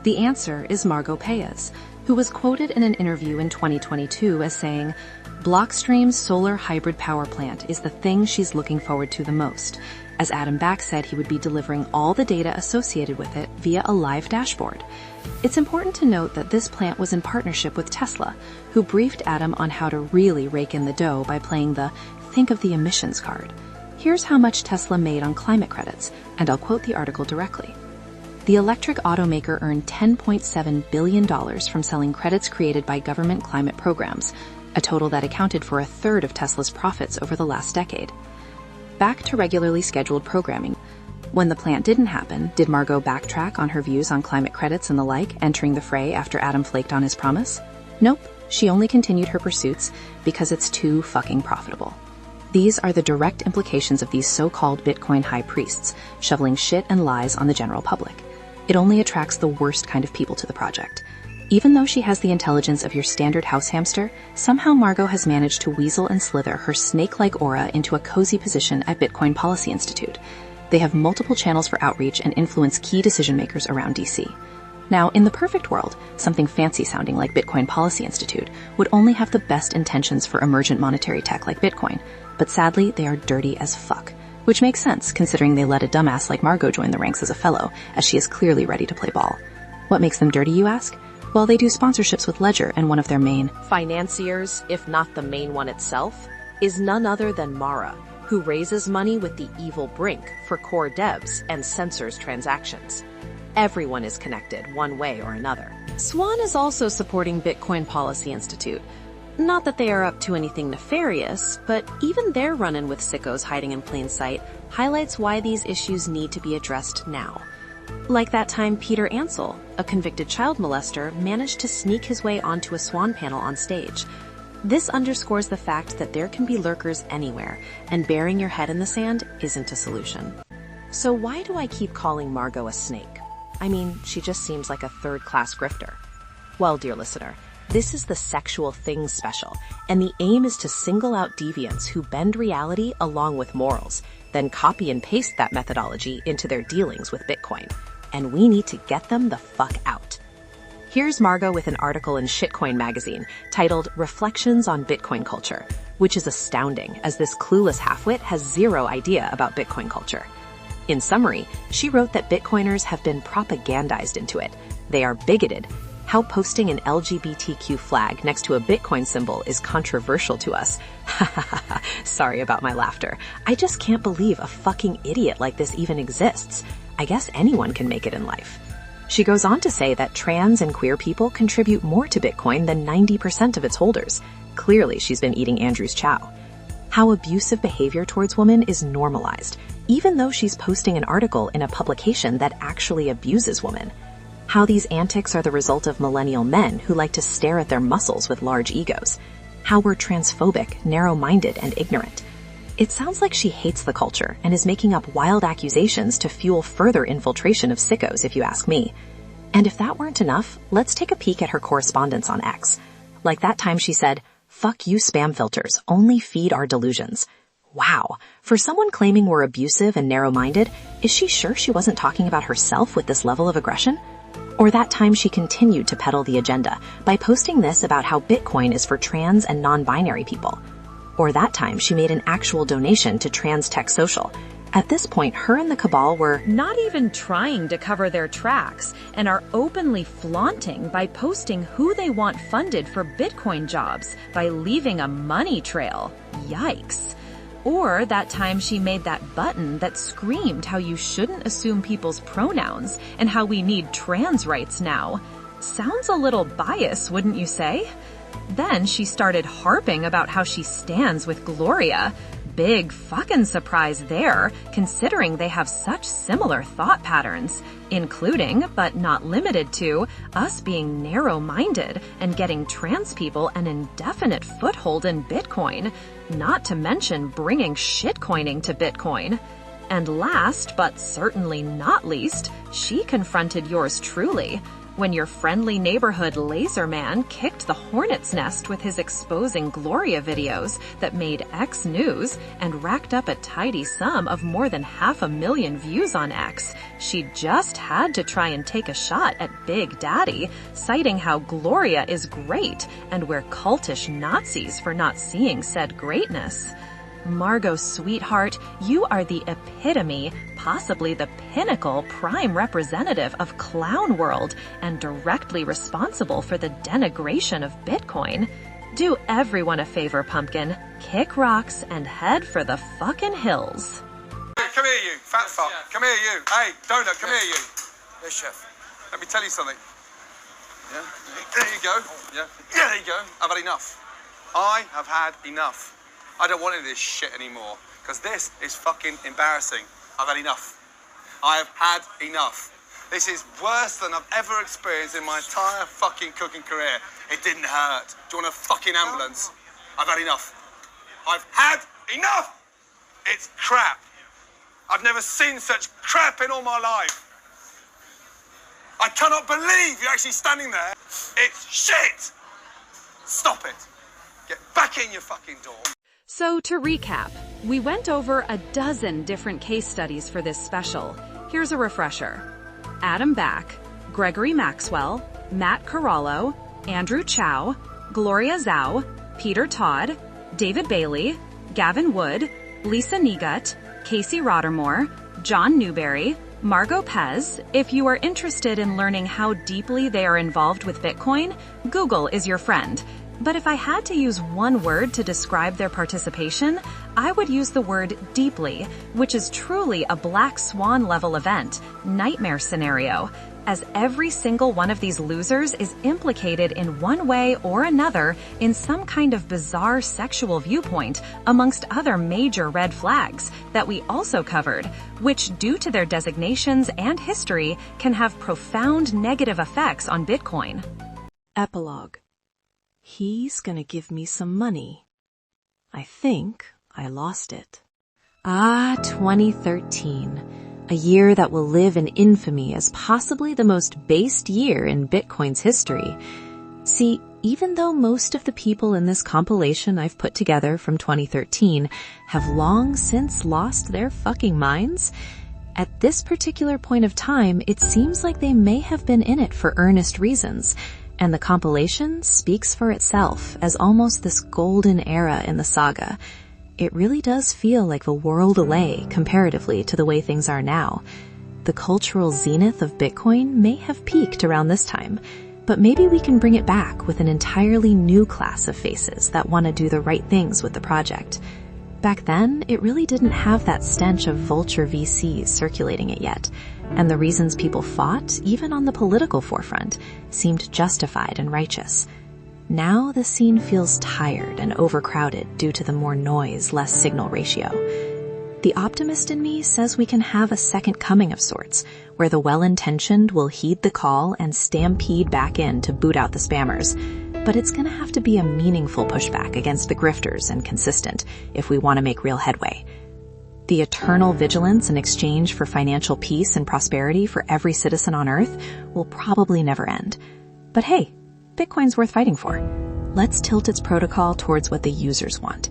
The answer is Margot Payez, who was quoted in an interview in 2022 as saying, "Blockstream's solar hybrid power plant is the thing she's looking forward to the most," as Adam Back said he would be delivering all the data associated with it via a live dashboard. It's important to note that this plant was in partnership with Tesla, who briefed Adam on how to really rake in the dough by playing the think of the emissions card. Here's how much Tesla made on climate credits, and I'll quote the article directly. The electric automaker earned $10.7 billion from selling credits created by government climate programs, a total that accounted for a third of Tesla's profits over the last decade. Back to regularly scheduled programming. When the plant didn't happen, did Margot backtrack on her views on climate credits and the like, entering the fray after Adam flaked on his promise? Nope, she only continued her pursuits because it's too fucking profitable. These are the direct implications of these so-called Bitcoin high priests, shoveling shit and lies on the general public. It only attracts the worst kind of people to the project. Even though she has the intelligence of your standard house hamster, somehow Margot has managed to weasel and slither her snake-like aura into a cozy position at Bitcoin Policy Institute. They have multiple channels for outreach and influence key decision-makers around DC. Now, in the perfect world, something fancy-sounding like Bitcoin Policy Institute would only have the best intentions for emergent monetary tech like Bitcoin, but sadly, they are dirty as fuck. Which makes sense, considering they let a dumbass like Margot join the ranks as a fellow, as she is clearly ready to play ball. What makes them dirty, you ask? Well, they do sponsorships with Ledger, and one of their main financiers, if not the main one itself, is none other than Mara, who raises money with the evil Brink for core devs and censors transactions. Everyone is connected one way or another. Swan is also supporting Bitcoin Policy Institute. Not that they are up to anything nefarious, but even their run-in with sickos hiding in plain sight highlights why these issues need to be addressed now. Like that time Peter Ansel, a convicted child molester, managed to sneak his way onto a Swan panel on stage. This underscores the fact that there can be lurkers anywhere, and burying your head in the sand isn't a solution. So why do I keep calling Margot a snake? I mean, she just seems like a third-class grifter. Well, dear listener, this is the Sexual Things special, and the aim is to single out deviants who bend reality along with morals, then copy and paste that methodology into their dealings with Bitcoin. And we need to get them the fuck out. Here's Margot with an article in Shitcoin magazine titled Reflections on Bitcoin Culture, which is astounding as this clueless halfwit has zero idea about Bitcoin culture. In summary, she wrote that Bitcoiners have been propagandized into it. They are bigoted. How posting an LGBTQ flag next to a Bitcoin symbol is controversial to us. Sorry about my laughter. I just can't believe a fucking idiot like this even exists. I guess anyone can make it in life. She goes on to say that trans and queer people contribute more to Bitcoin than 90% of its holders. Clearly, she's been eating Andrew's chow. How abusive behavior towards women is normalized, even though she's posting an article in a publication that actually abuses women. How these antics are the result of millennial men who like to stare at their muscles with large egos. How we're transphobic, narrow-minded, and ignorant. It sounds like she hates the culture and is making up wild accusations to fuel further infiltration of sickos, if you ask me. And if that weren't enough, let's take a peek at her correspondence on X. Like that time she said, "Fuck you spam filters, only feed our delusions." Wow, for someone claiming we're abusive and narrow-minded, is she sure she wasn't talking about herself with this level of aggression? Or that time she continued to peddle the agenda by posting this about how Bitcoin is for trans and non-binary people. Or that time she made an actual donation to Trans Tech Social. At this point, her and the cabal were not even trying to cover their tracks and are openly flaunting by posting who they want funded for Bitcoin jobs by leaving a money trail. Yikes. Or that time she made that button that screamed how you shouldn't assume people's pronouns and how we need trans rights now. Sounds a little biased, wouldn't you say? Then she started harping about how she stands with Gloria. Big fucking surprise there, considering they have such similar thought patterns, including, but not limited to, us being narrow-minded and getting trans people an indefinite foothold in Bitcoin, not to mention bringing shitcoining to Bitcoin. And last, but certainly not least, she confronted yours truly, when your friendly neighborhood laser man kicked the hornet's nest with his exposing Gloria videos that made X news and racked up a tidy sum of more than 500,000 views on X. She just had to try and take a shot at Big Daddy, citing how Gloria is great and we're cultish Nazis for not seeing said greatness. Margot, sweetheart, you are the epitome, possibly the pinnacle prime representative of clown world and directly responsible for the denigration of Bitcoin. Do everyone a favor, Pumpkin. Kick rocks and head for the fucking hills. Come here, you fat fuck. Come here, you. Hey, Donut, come here, you. Yes, chef. Let me tell you something. Yeah? There you go. Yeah, there you go. I've had enough. I have had enough. I don't want any of this shit anymore, because this is fucking embarrassing. I've had enough. I have had enough. This is worse than I've ever experienced in my entire fucking cooking career. It didn't hurt. Do you want a fucking ambulance? I've had enough. I've had enough! It's crap. I've never seen such crap in all my life. I cannot believe you're actually standing there. It's shit! Stop it. Get back in your fucking door. So to recap, we went over a dozen different case studies for this special. Here's a refresher. Adam Back, Gregory Maxwell, Matt Corallo, Andrew Chow, Gloria Zhao, Peter Todd, David Bailey, Gavin Wood, Lisa Niegut, Casey Rottermore, John Newberry, Margot Pez. If you are interested in learning how deeply they are involved with Bitcoin, Google is your friend. But if I had to use one word to describe their participation, I would use the word deeply, which is truly a black swan level event, nightmare scenario, as every single one of these losers is implicated in one way or another in some kind of bizarre sexual viewpoint, amongst other major red flags that we also covered, which due to their designations and history can have profound negative effects on Bitcoin. Epilogue. He's gonna give me some money. I think I lost it. 2013. A year that will live in infamy as possibly the most based year in Bitcoin's history. See, even though most of the people in this compilation I've put together from 2013 have long since lost their fucking minds, at this particular point of time, it seems like they may have been in it for earnest reasons. And the compilation speaks for itself as almost this golden era in the saga. It really does feel like the world away comparatively to the way things are now. The cultural zenith of Bitcoin may have peaked around this time, but maybe we can bring it back with an entirely new class of faces that want to do the right things with the project. Back then, it really didn't have that stench of vulture VCs circulating it yet, and the reasons people fought, even on the political forefront, seemed justified and righteous. Now the scene feels tired and overcrowded due to the more noise, less signal ratio. The optimist in me says we can have a second coming of sorts, where the well-intentioned will heed the call and stampede back in to boot out the spammers. But it's gonna have to be a meaningful pushback against the grifters and consistent if we want to make real headway. The eternal vigilance in exchange for financial peace and prosperity for every citizen on Earth will probably never end. But hey, Bitcoin's worth fighting for. Let's tilt its protocol towards what the users want.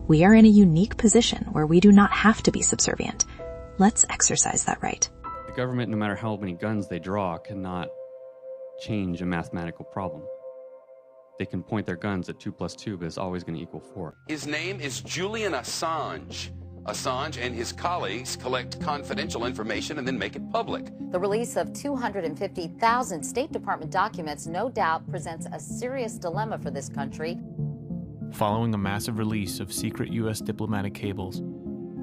We are in a unique position where we do not have to be subservient. Let's exercise that right. The government, no matter how many guns they draw, cannot change a mathematical problem. They can point their guns at 2 + 2, but it's always going to equal 4. His name is Julian Assange. Assange and his colleagues collect confidential information and then make it public. The release of 250,000 State Department documents no doubt presents a serious dilemma for this country. Following a massive release of secret U.S. diplomatic cables,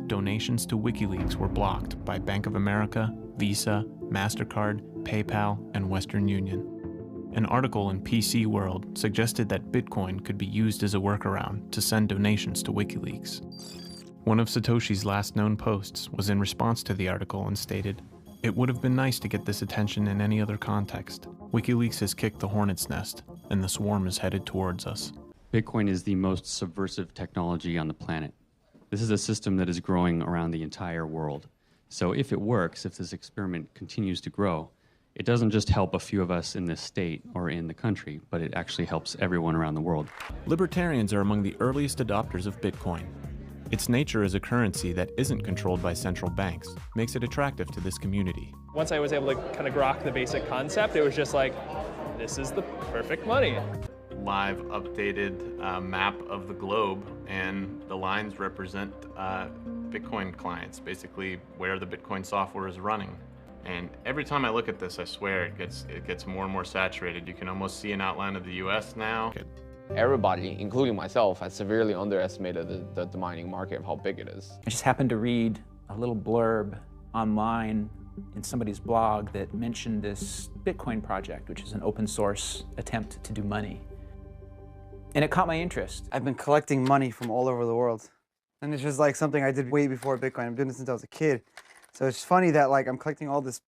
donations to WikiLeaks were blocked by Bank of America, Visa, MasterCard, PayPal, and Western Union. An article in PC World suggested that Bitcoin could be used as a workaround to send donations to WikiLeaks. One of Satoshi's last known posts was in response to the article and stated, "It would have been nice to get this attention in any other context. WikiLeaks has kicked the hornet's nest, and the swarm is headed towards us." Bitcoin is the most subversive technology on the planet. This is a system that is growing around the entire world. So if it works, if this experiment continues to grow, it doesn't just help a few of us in this state or in the country, but it actually helps everyone around the world. Libertarians are among the earliest adopters of Bitcoin. Its nature as a currency that isn't controlled by central banks makes it attractive to this community. Once I was able to kind of grok the basic concept, it was just like, this is the perfect money. Live updated map of the globe, and the lines represent Bitcoin clients, basically where the Bitcoin software is running. And every time I look at this, I swear it gets more and more saturated. You can almost see an outline of the US now. Everybody, including myself, has severely underestimated the mining market of how big it is. I just happened to read a little blurb online in somebody's blog that mentioned this Bitcoin project, which is an open source attempt to do money. And it caught my interest. I've been collecting money from all over the world. And it's just like something I did way before Bitcoin. I've been doing this since I was a kid. So it's funny that like I'm collecting all this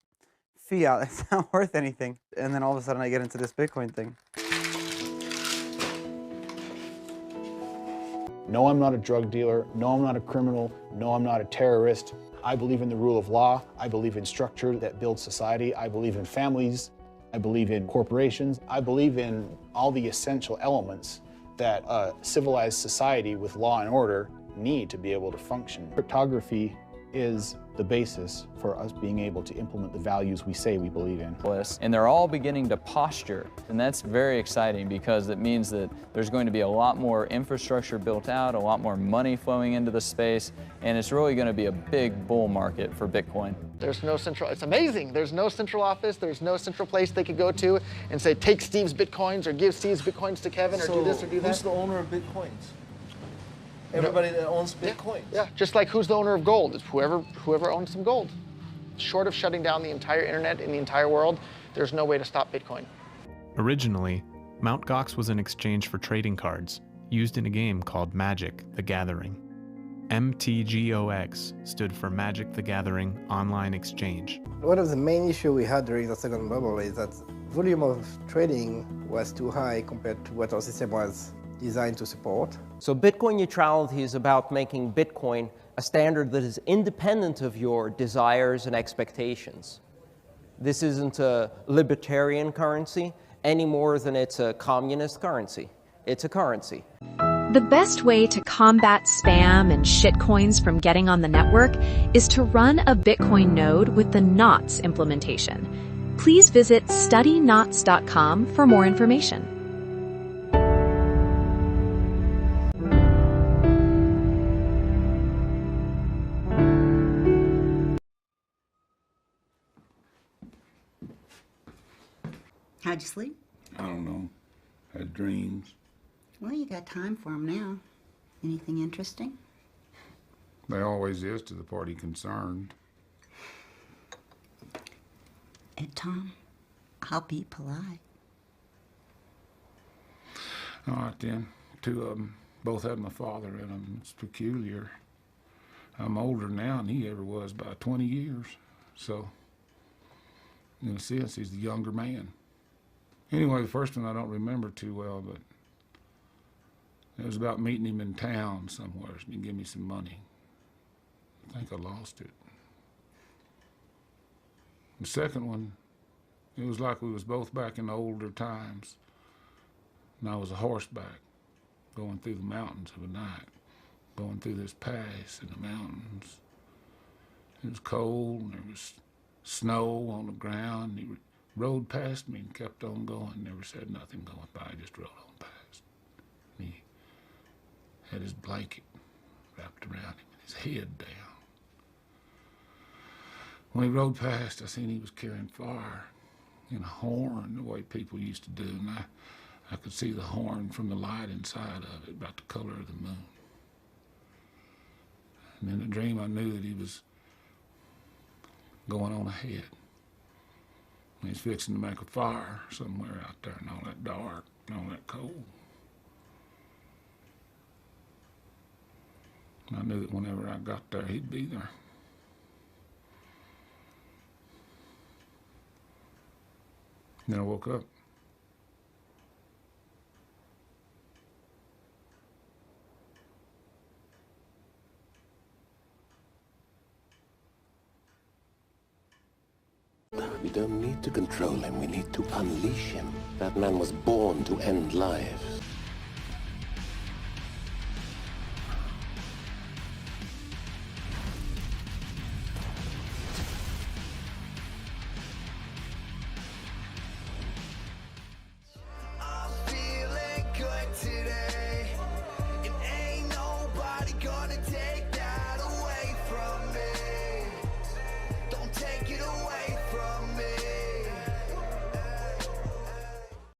fiat that's not worth anything. And then all of a sudden I get into this Bitcoin thing. No, I'm not a drug dealer. No, I'm not a criminal. No, I'm not a terrorist. I believe in the rule of law. I believe in structure that builds society. I believe in families. I believe in corporations. I believe in all the essential elements that a civilized society with law and order need to be able to function. Cryptography is the basis for us being able to implement the values we say we believe in. And they're all beginning to posture, and that's very exciting because it means that there's going to be a lot more infrastructure built out, a lot more money flowing into the space, and it's really going to be a big bull market for Bitcoin. There's no central, it's amazing. There's no central office, there's no central place they could go to and say, take Steve's Bitcoins or give Steve's Bitcoins to Kevin or do this or do that. Who's the owner of Bitcoins? Everybody that owns Bitcoins. Yeah, just like who's the owner of gold? It's whoever owns some gold. Short of shutting down the entire internet in the entire world, there's no way to stop Bitcoin. Originally, Mt. Gox was an exchange for trading cards, used in a game called Magic: The Gathering. MTGOX stood for Magic: The Gathering Online Exchange. One of the main issues we had during the second bubble is that volume of trading was too high compared to what our system was designed to support. So Bitcoin neutrality is about making Bitcoin a standard that is independent of your desires and expectations. This isn't a libertarian currency any more than it's a communist currency. It's a currency. The best way to combat spam and shitcoins from getting on the network is to run a Bitcoin node with the Knots implementation. Please visit studyknots.com for more information. How'd you sleep? I don't know. Had dreams. Well, you got time for them now. Anything interesting? There always is to the party concerned. And Tom, I'll be polite. All right, then. Two of them both had my father in them. It's peculiar. I'm older now than he ever was by 20 years. So, in a sense, he's the younger man. Anyway, the first one I don't remember too well, but it was about meeting him in town somewhere. So he gave me some money. I think I lost it. The second one, it was like we was both back in the older times. And I was a horseback going through the mountains of the night, going through this pass in the mountains. It was cold and there was snow on the ground. He rode past me and kept on going, never said nothing going by, just rode on past. And he had his blanket wrapped around him and his head down. When he rode past, I seen he was carrying fire in a horn, the way people used to do. And I could see the horn from the light inside of it, about the color of the moon. And in the dream, I knew that he was going on ahead. He's fixing to make a fire somewhere out there and all that dark and all that cold. And I knew that whenever I got there, he'd be there. Then I woke up. We don't need to control him, we need to unleash him. That man was born to end life.